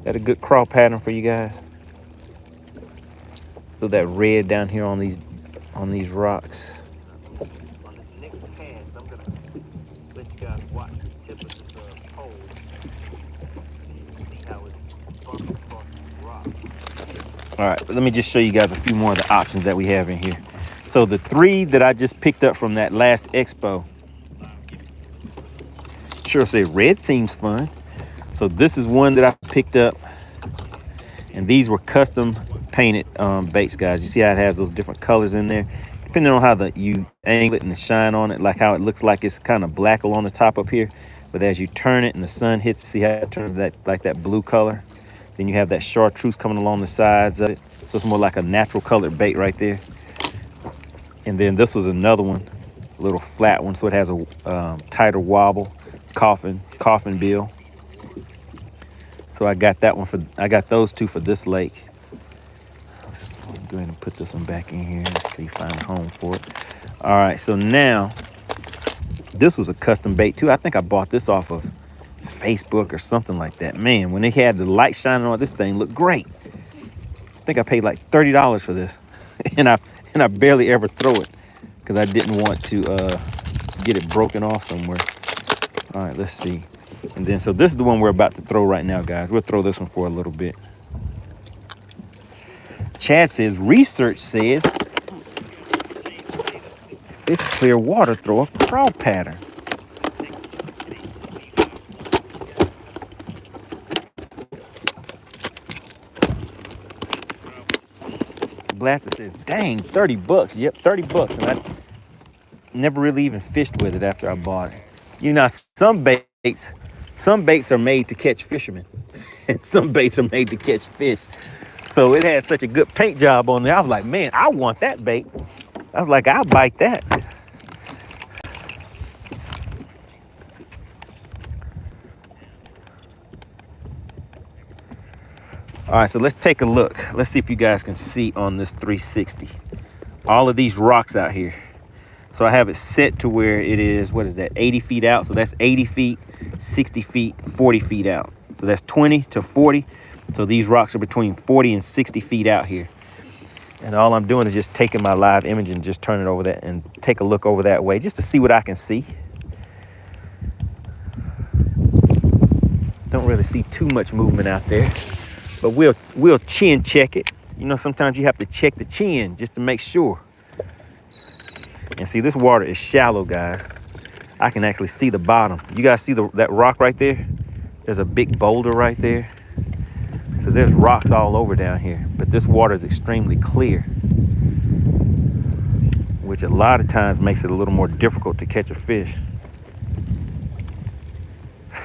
That a good crawl pattern for you guys? Throw that red down here on these rocks. On this next cast, I'm gonna let you guys watch the tip of this pole. See how it's bumping across these rocks. All right, but let me just show you guys a few more of the options that we have in here. So the 3 that I just picked up from that last expo. Sure, say red seems fun. So this is one that I picked up, and these were custom painted baits, guys. You see how it has those different colors in there, depending on how you angle it and the shine on it, like how it looks like it's kind of black along the top up here, but as you turn it and the sun hits, see how it turns that like that blue color. Then you have that chartreuse coming along the sides of it, so it's more like a natural colored bait right there. And then this was another one, a little flat one, so it has a tighter wobble, coffin bill. So I got those two for this lake. Let's go ahead and put this one back in here. Let's see, find a home for it. All right, so now this was a custom bait too. I think I bought this off of Facebook or something like that. Man, when they had the light shining on this thing, looked great. I think I paid like $30 for this, and I barely ever throw it because I didn't want to get it broken off somewhere. All right, let's see. And then, so this is the one we're about to throw right now, guys. We'll throw this one for a little bit. Chad says, research says, if it's clear water, throw a crawl pattern. Blaster says, dang, 30 bucks. Yep, 30 bucks. And I never really even fished with it after I bought it. You know, some baits are made to catch fishermen, and some baits are made to catch fish. So it had such a good paint job on there. I was like, man, I want that bait. I was like, I'll bite that. All right, so let's take a look. Let's see if you guys can see on this 360. All of these rocks out here. So I have it set to where it is, what is that, 80 feet out? So that's 80 feet, 60 feet, 40 feet out. So that's 20 to 40. So these rocks are between 40 and 60 feet out here. And all I'm doing is just taking my live image and just turn it over that and take a look over that way just to see what I can see. Don't really see too much movement out there, but we'll chin check it. You know, sometimes you have to check the chin just to make sure. And see, this water is shallow, guys. I can actually see the bottom. You guys see that rock right there? There's a big boulder right there. So there's rocks all over down here, but this water is extremely clear, which a lot of times makes it a little more difficult to catch a fish.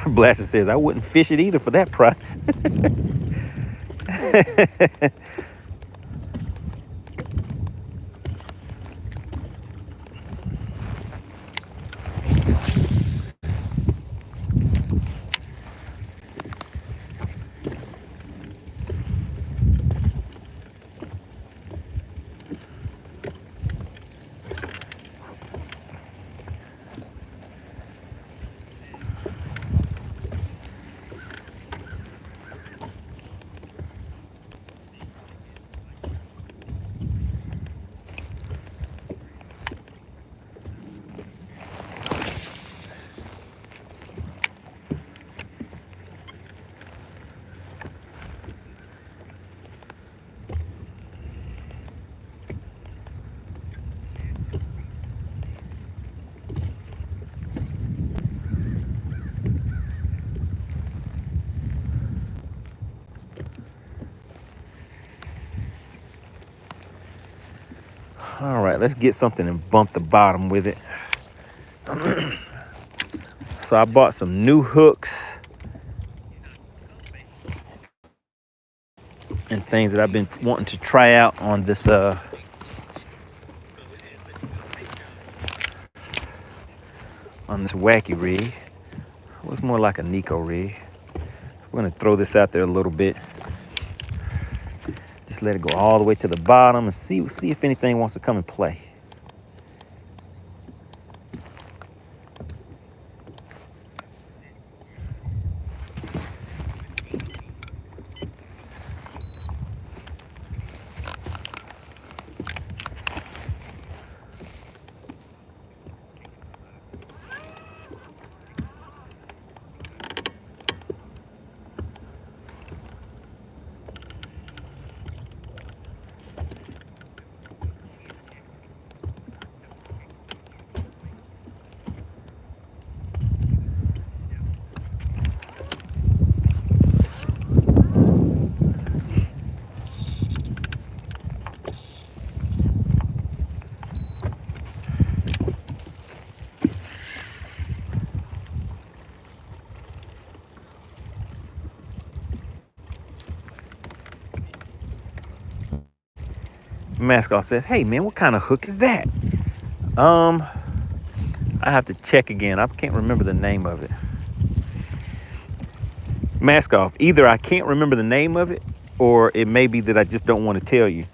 Blaster says, I wouldn't fish it either for that price. All right, let's get something and bump the bottom with it. So I bought some new hooks and things that I've been wanting to try out on this on this wacky rig. What's more like a Nico rig. We're gonna throw this out there a little bit. Just let it go all the way to the bottom and see if anything wants to come and play. Mascot says, hey man, what kind of hook is that? I have to check again. I can't remember the name of it. Mask off. Either I can't remember the name of it, or it may be that I just don't want to tell you.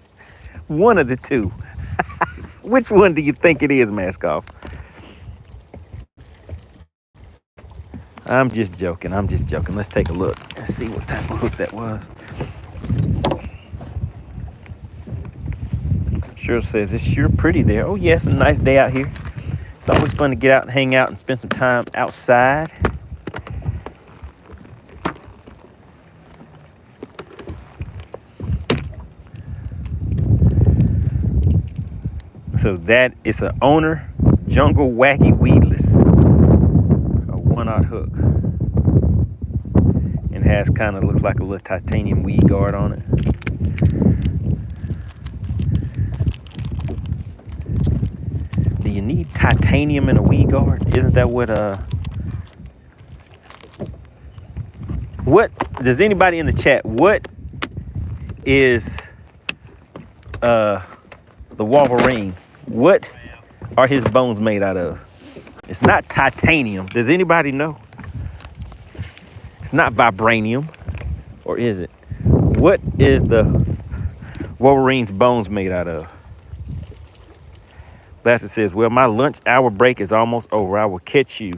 One of the two. Which one do you think it is, Mask off? I'm just joking. I'm just joking. Let's take a look and see what type of hook that was. Sure says it's sure pretty there. Oh yeah, it's a nice day out here. It's always fun to get out and hang out and spend some time outside. So that is an owner jungle wacky weedless, a 1/0 hook, and has kind of looks like a little titanium weed guard on it. Do you need titanium in a weed guard? Isn't that what does anybody in the chat, what is the Wolverine, what are his bones made out of? It's not titanium. Does anybody know? It's not vibranium, or is it? What is the Wolverine's bones made out of? Blaster says, well, my lunch hour break is almost over. I will catch you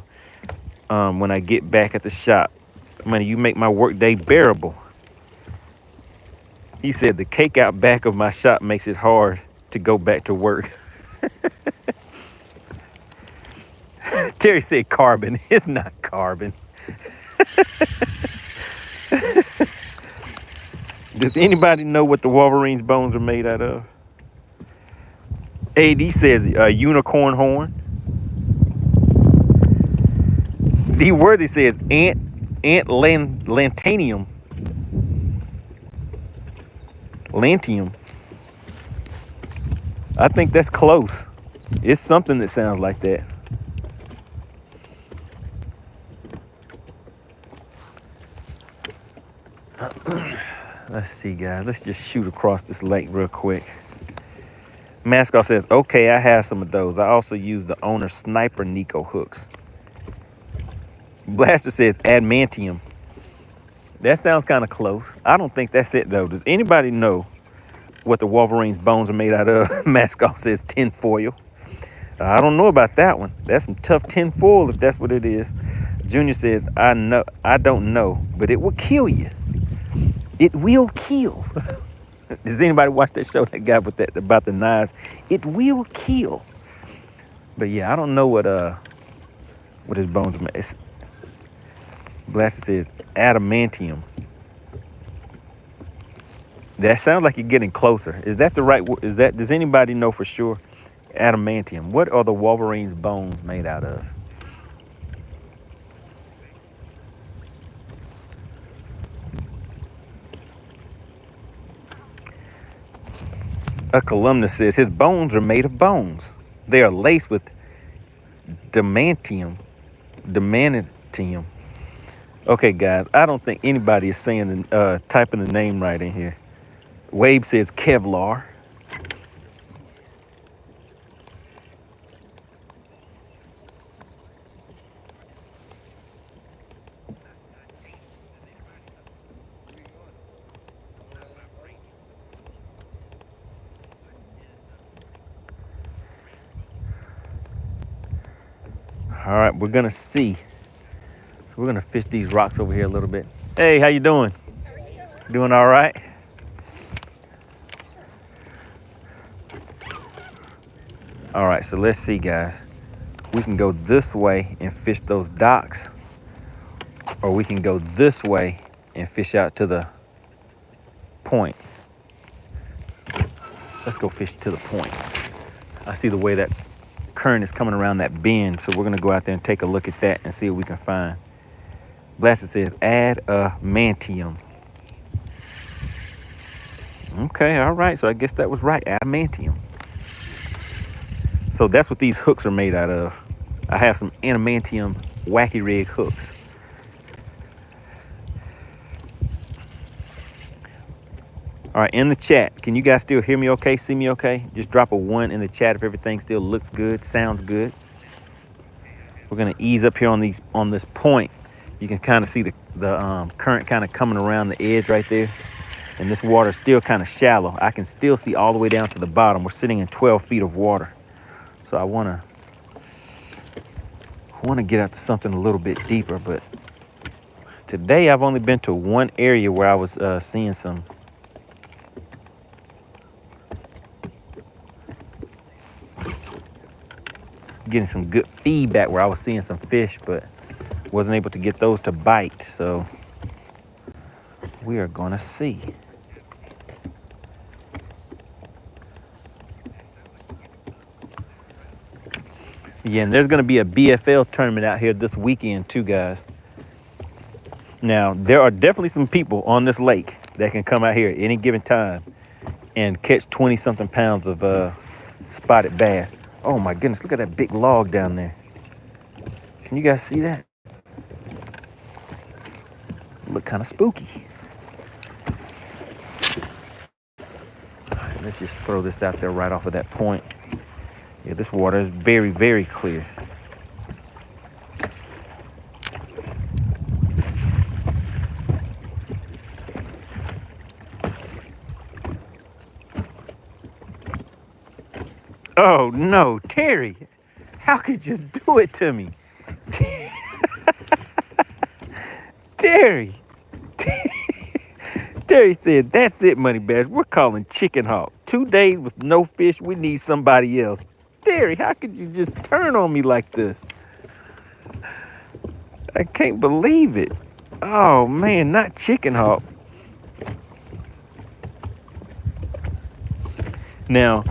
when I get back at the shop. Money, you make my work day bearable. He said, the cake out back of my shop makes it hard to go back to work. Terry said carbon. It's not carbon. Does anybody know what the Wolverine's bones are made out of? AD says unicorn horn. D Worthy says lantanium. Lantium. I think that's close. It's something that sounds like that. Let's see, guys. Let's just shoot across this lake real quick. Mascot says, okay, I have some of those. I also use the owner sniper Nico hooks. Blaster says adamantium. That sounds kind of close. I don't think that's it, though. Does anybody know what the Wolverine's bones are made out of? Mascot says tinfoil. I don't know about that one. That's some tough tinfoil if that's what it is. Junior says, I don't know, but it will kill you. It will kill. Does anybody watch that show, that guy with that about the knives? It will kill. But yeah, I don't know what his bones are made. Blaster says adamantium. That sounds like you're getting closer. Is that the right? Does anybody know for sure? Adamantium. What are the Wolverine's bones made out of? A columnist says his bones are made of bones. They are laced with adamantium. Okay, guys, I don't think anybody is saying typing the name right in here. Wave says Kevlar. All right, we're gonna see. So we're gonna fish these rocks over here a little bit. Hey, how you doing? How are you? Doing all right? All right, so let's see, guys. We can go this way and fish those docks, or we can go this way and fish out to the point. Let's go fish to the point. I see the way that current is coming around that bend, so we're gonna go out there and take a look at that and see what we can find. Blaster says adamantium. Okay, all right, so I guess that was right, adamantium. So that's what these hooks are made out of. I have some adamantium wacky rig hooks. All right, in the chat, can you guys still hear me okay, see me okay? Just drop a 1 in the chat if everything still looks good, sounds good. We're gonna ease up here on this point. You can kind of see the current kind of coming around the edge right there. And this water is still kind of shallow. I can still see all the way down to the bottom. We're sitting in 12 feet of water. So I wanna get out to something a little bit deeper, but today I've only been to one area where I was seeing getting some good feedback, where I was seeing some fish, but wasn't able to get those to bite. So we are gonna see. Yeah, and there's gonna be a BFL tournament out here this weekend too, guys. Now, there are definitely some people on this lake that can come out here at any given time and catch 20-something pounds of spotted bass. Oh my goodness, look at that big log down there. Can you guys see that? Look kind of spooky. All right, let's just throw this out there right off of that point. Yeah, this water is very, very clear. Oh no, Terry, how could you just do it to me? Terry. Terry said, that's it, Money Bash. We're calling Chicken Hawk. 2 days with no fish. We need somebody else. Terry, how could you just turn on me like this? I can't believe it. Oh man, not Chicken Hawk. Now,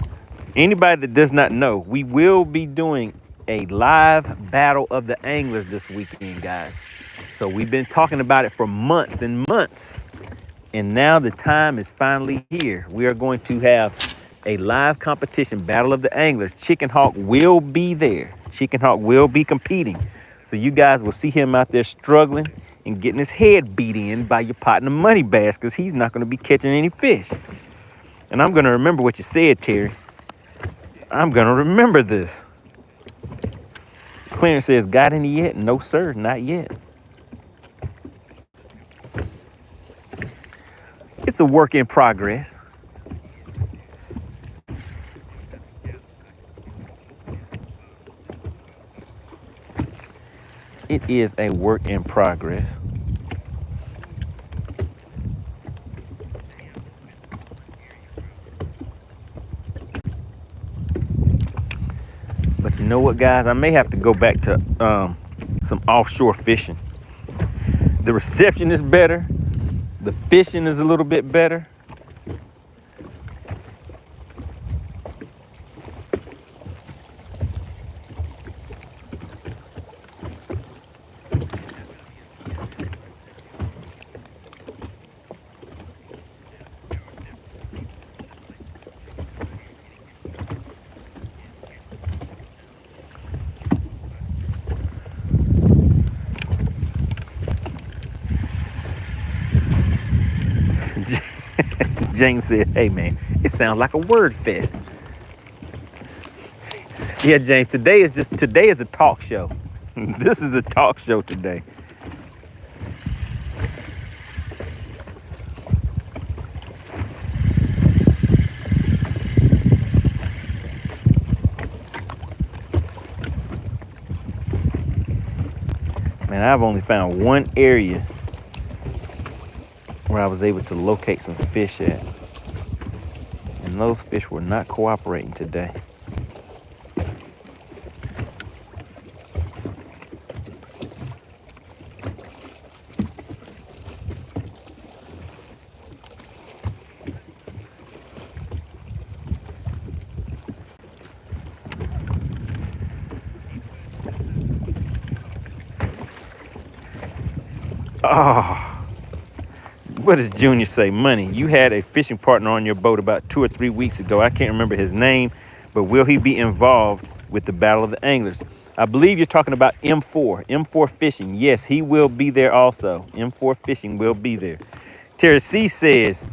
anybody that does not know, we will be doing a live battle of the anglers this weekend, guys. So we've been talking about it for months and months. And now the time is finally here. We are going to have a live competition, Battle of the Anglers. Chicken Hawk will be there. Chicken Hawk will be competing. So you guys will see him out there struggling and getting his head beat in by your partner Money Bass, because he's not going to be catching any fish. And I'm going to remember what you said, Terry. I'm going to remember this. Clarence says, got any yet? No, sir, not yet. It's a work in progress. It is a work in progress. But you know what, guys? I may have to go back to some offshore fishing. The reception is better. The fishing is a little bit better. James said, hey man, it sounds like a word fest. Yeah, James, today is a talk show. This is a talk show today. Man, I've only found one area where I was able to locate some fish at. And those fish were not cooperating today. Oh. What does Junior say? Money, you had a fishing partner on your boat about 2 or 3 weeks ago. I can't remember his name, but will he be involved with the Battle of the Anglers? I believe you're talking about M4 Fishing. Yes, he will be there also. M4 Fishing will be there. Terry C says,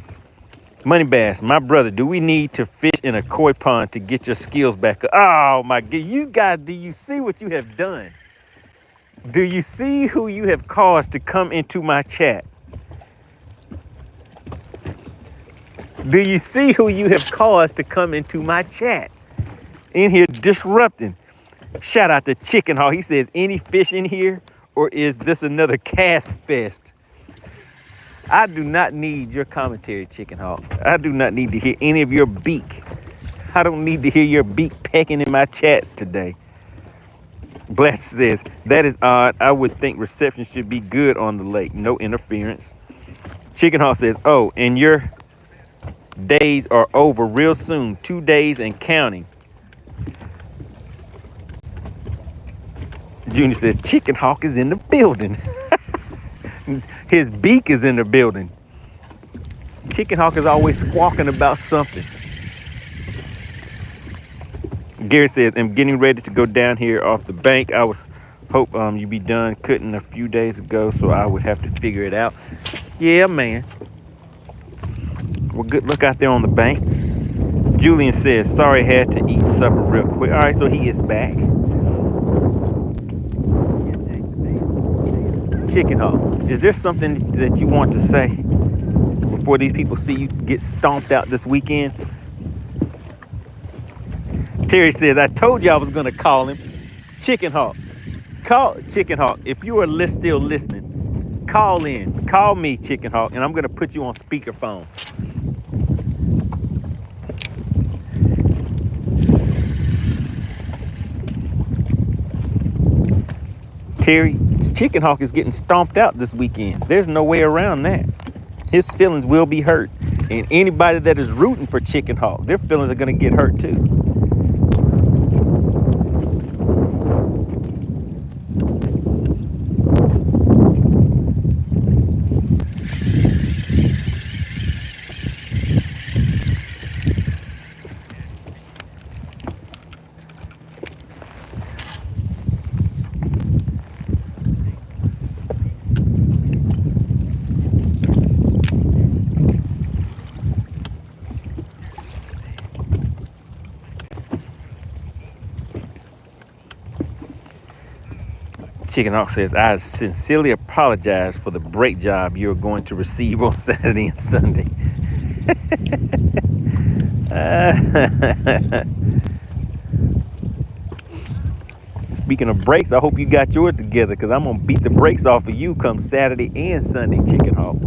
Money Bass, my brother, do we need to fish in a koi pond to get your skills back up? Oh my God, you guys, do you see what you have done? Do you see who you have caused to come into my chat? Do you see who you have caused to come into my chat? In here disrupting. Shout out to Chicken Hawk. He says, any fish in here, or is this another cast fest? I do not need your commentary, Chicken Hawk. I do not need to hear any of your beak. I don't need to hear your beak pecking in my chat today. Blast says, that is odd. I would think reception should be good on the lake. No interference. Chicken Hawk says, oh, and your days are over real soon. 2 days and counting. Junior says, Chicken Hawk is in the building. His beak is in the building. Chicken Hawk is always squawking about something. Gary says, I'm getting ready to go down here off the bank. I was hope you be done cutting a few days ago, so I would have to figure it out. Yeah, man. Well, good luck out there on the bank. Julian says, sorry, had to eat supper real quick. All right, so he is back. Chicken Hawk, is there something that you want to say before these people see you get stomped out this weekend? Terry says, I told you I was going to call him. Chicken Hawk. Call Chicken Hawk. If you are still listening, call in. Call me, Chicken Hawk, and I'm going to put you on speakerphone. Terry, Chicken Hawk is getting stomped out this weekend. There's no way around that. His feelings will be hurt. And anybody that is rooting for Chicken Hawk, their feelings are going to get hurt too. Chicken Hawk says, I sincerely apologize for the break job you're going to receive on Saturday and Sunday. Speaking of breaks, I hope you got yours together, because I'm going to beat the brakes off of you come Saturday and Sunday, Chicken Hawk.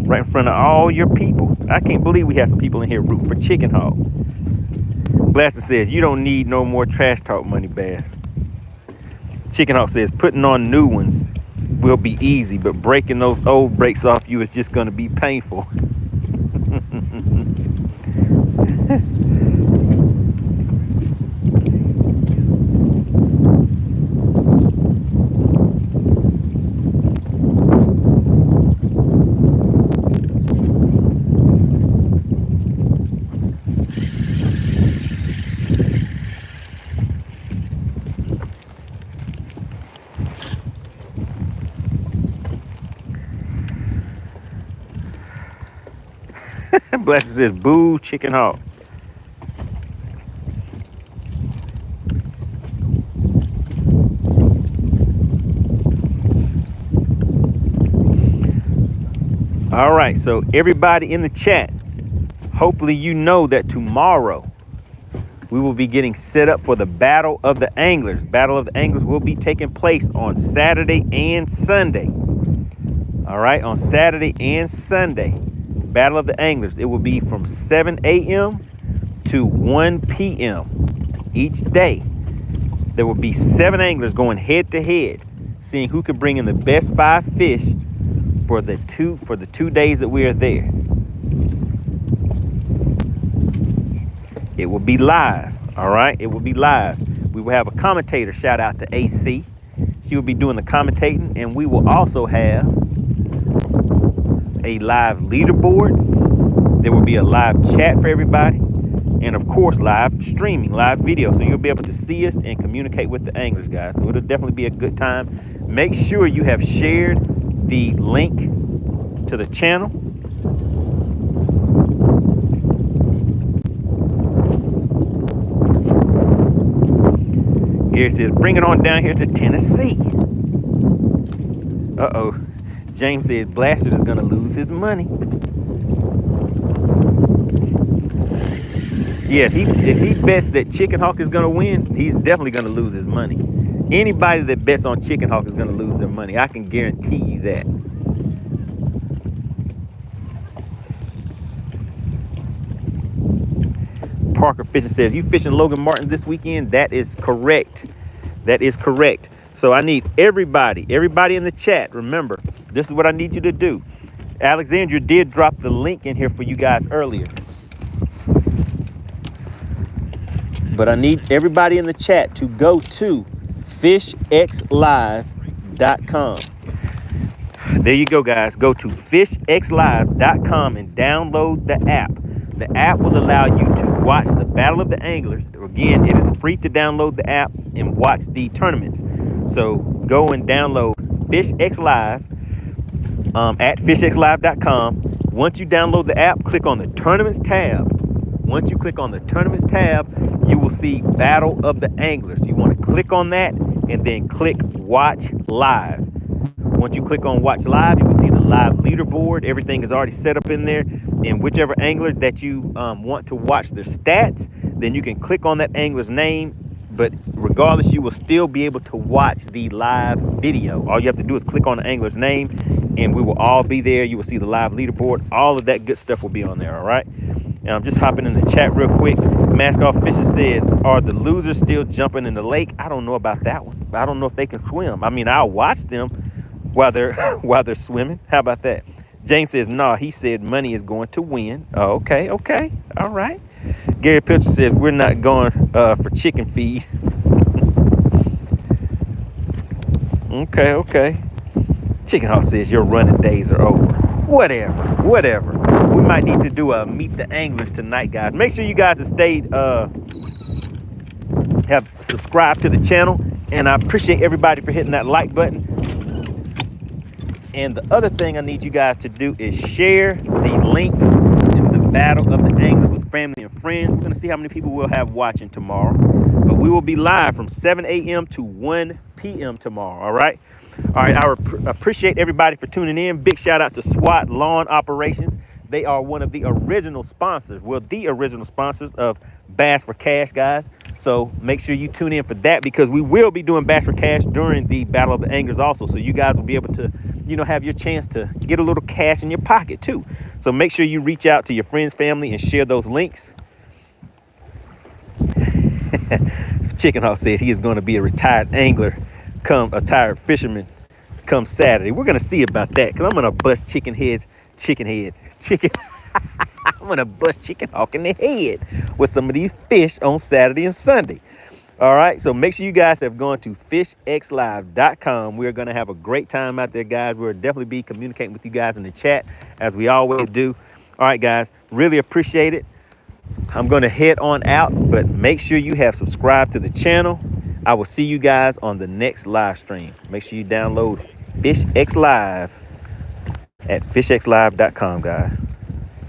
Right in front of all your people. I can't believe we have some people in here rooting for Chicken Hawk. Blaster says, you don't need no more trash talk, Money Bass. Chicken Hawk says, putting on new ones will be easy, but breaking those old brakes off you is just going to be painful. Blaster says, boo, Chicken Hawk. All right, so everybody in the chat, hopefully you know that tomorrow we will be getting set up for the Battle of the Anglers. Battle of the Anglers will be taking place on Saturday and Sunday. All right, on Saturday and Sunday. Battle of the Anglers. It will be from 7 a.m. to 1 p.m. each day. There will be 7 anglers going head to head, seeing who can bring in the best 5 fish for the 2 days that we are there. It will be live. All right, it will be live. We will have a commentator. Shout out to AC. She will be doing the commentating, and we will also have a live leaderboard. There will be a live chat for everybody, and of course live streaming, live video, so you'll be able to see us and communicate with the anglers, guys. So it'll definitely be a good time. Make sure you have shared the link to the channel. Gary says, bring it on down here to Tennessee. Uh-oh. James says, Blasted is going to lose his money. Yeah, if he bets that Chicken Hawk is going to win, he's definitely going to lose his money. Anybody that bets on Chicken Hawk is going to lose their money. I can guarantee you that. Parker Fisher says, you fishing Logan Martin this weekend? That is correct. That is correct. So I need everybody in the chat. Remember, this is what I need you to do. Alexandria did drop the link in here for you guys earlier. But I need everybody in the chat to go to fishxlive.com. There you go, guys. Go to fishxlive.com and download the app. The app will allow you to watch the Battle of the Anglers. Again, it is free to download the app and watch the tournaments. So go and download FishXLive at fishxlive.com. Once you download the app, click on the Tournaments tab. Once you click on the Tournaments tab, you will see Battle of the Anglers. You want to click on that and then click Watch Live. Once you click on Watch Live, you will see the live leaderboard. Everything is already set up in there. And whichever angler that you want to watch their stats, then you can click on that angler's name. But regardless, you will still be able to watch the live video. All you have to do is click on the angler's name and we will all be there. You will see the live leaderboard. All of that good stuff will be on there, all right? And I'm just hopping in the chat real quick. Mask Off Fishing says, are the losers still jumping in the lake? I don't know about that one. I don't know if they can swim. I mean, I'll watch them while they're swimming. How about that? James says, no, he said money is going to win. Oh, okay, all right. Gary Pilcher says, we're not going for chicken feed. Okay. Chicken Hawk says, your running days are over. Whatever. We might need to do a Meet the Anglers tonight, guys. Make sure you guys have stayed, have subscribed to the channel. And I appreciate everybody for hitting that like button. And the other thing I need you guys to do is share the link to the Battle of the Anglers with family and friends. We're going to see how many people we'll have watching tomorrow. But we will be live from 7 a.m. to 1 p.m. tomorrow, all right? All right, I appreciate everybody for tuning in. Big shout out to SWAT Lawn Operations. They are one of the original sponsors, the original sponsors of Bass for Cash, guys. So make sure you tune in for that because we will be doing Bass for Cash during the Battle of the Anglers also. So you guys will be able to, have your chance to get a little cash in your pocket too. So make sure you reach out to your friends, family, and share those links. Chicken Hawk said he is going to be a retired angler, a retired fisherman come Saturday. We're going to see about that because I'm going to bust chicken. I'm going to bust Chicken Hawk in the head with some of these fish on Saturday and Sunday. All right, so make sure you guys have gone to fishxlive.com. We're going to have a great time out there, guys. We'll definitely be communicating with you guys in the chat as we always do. All right, guys, really appreciate it. I'm going to head on out, but make sure you have subscribed to the channel. I will see you guys on the next live stream. Make sure you download FishXLive at fishxlive.com, guys.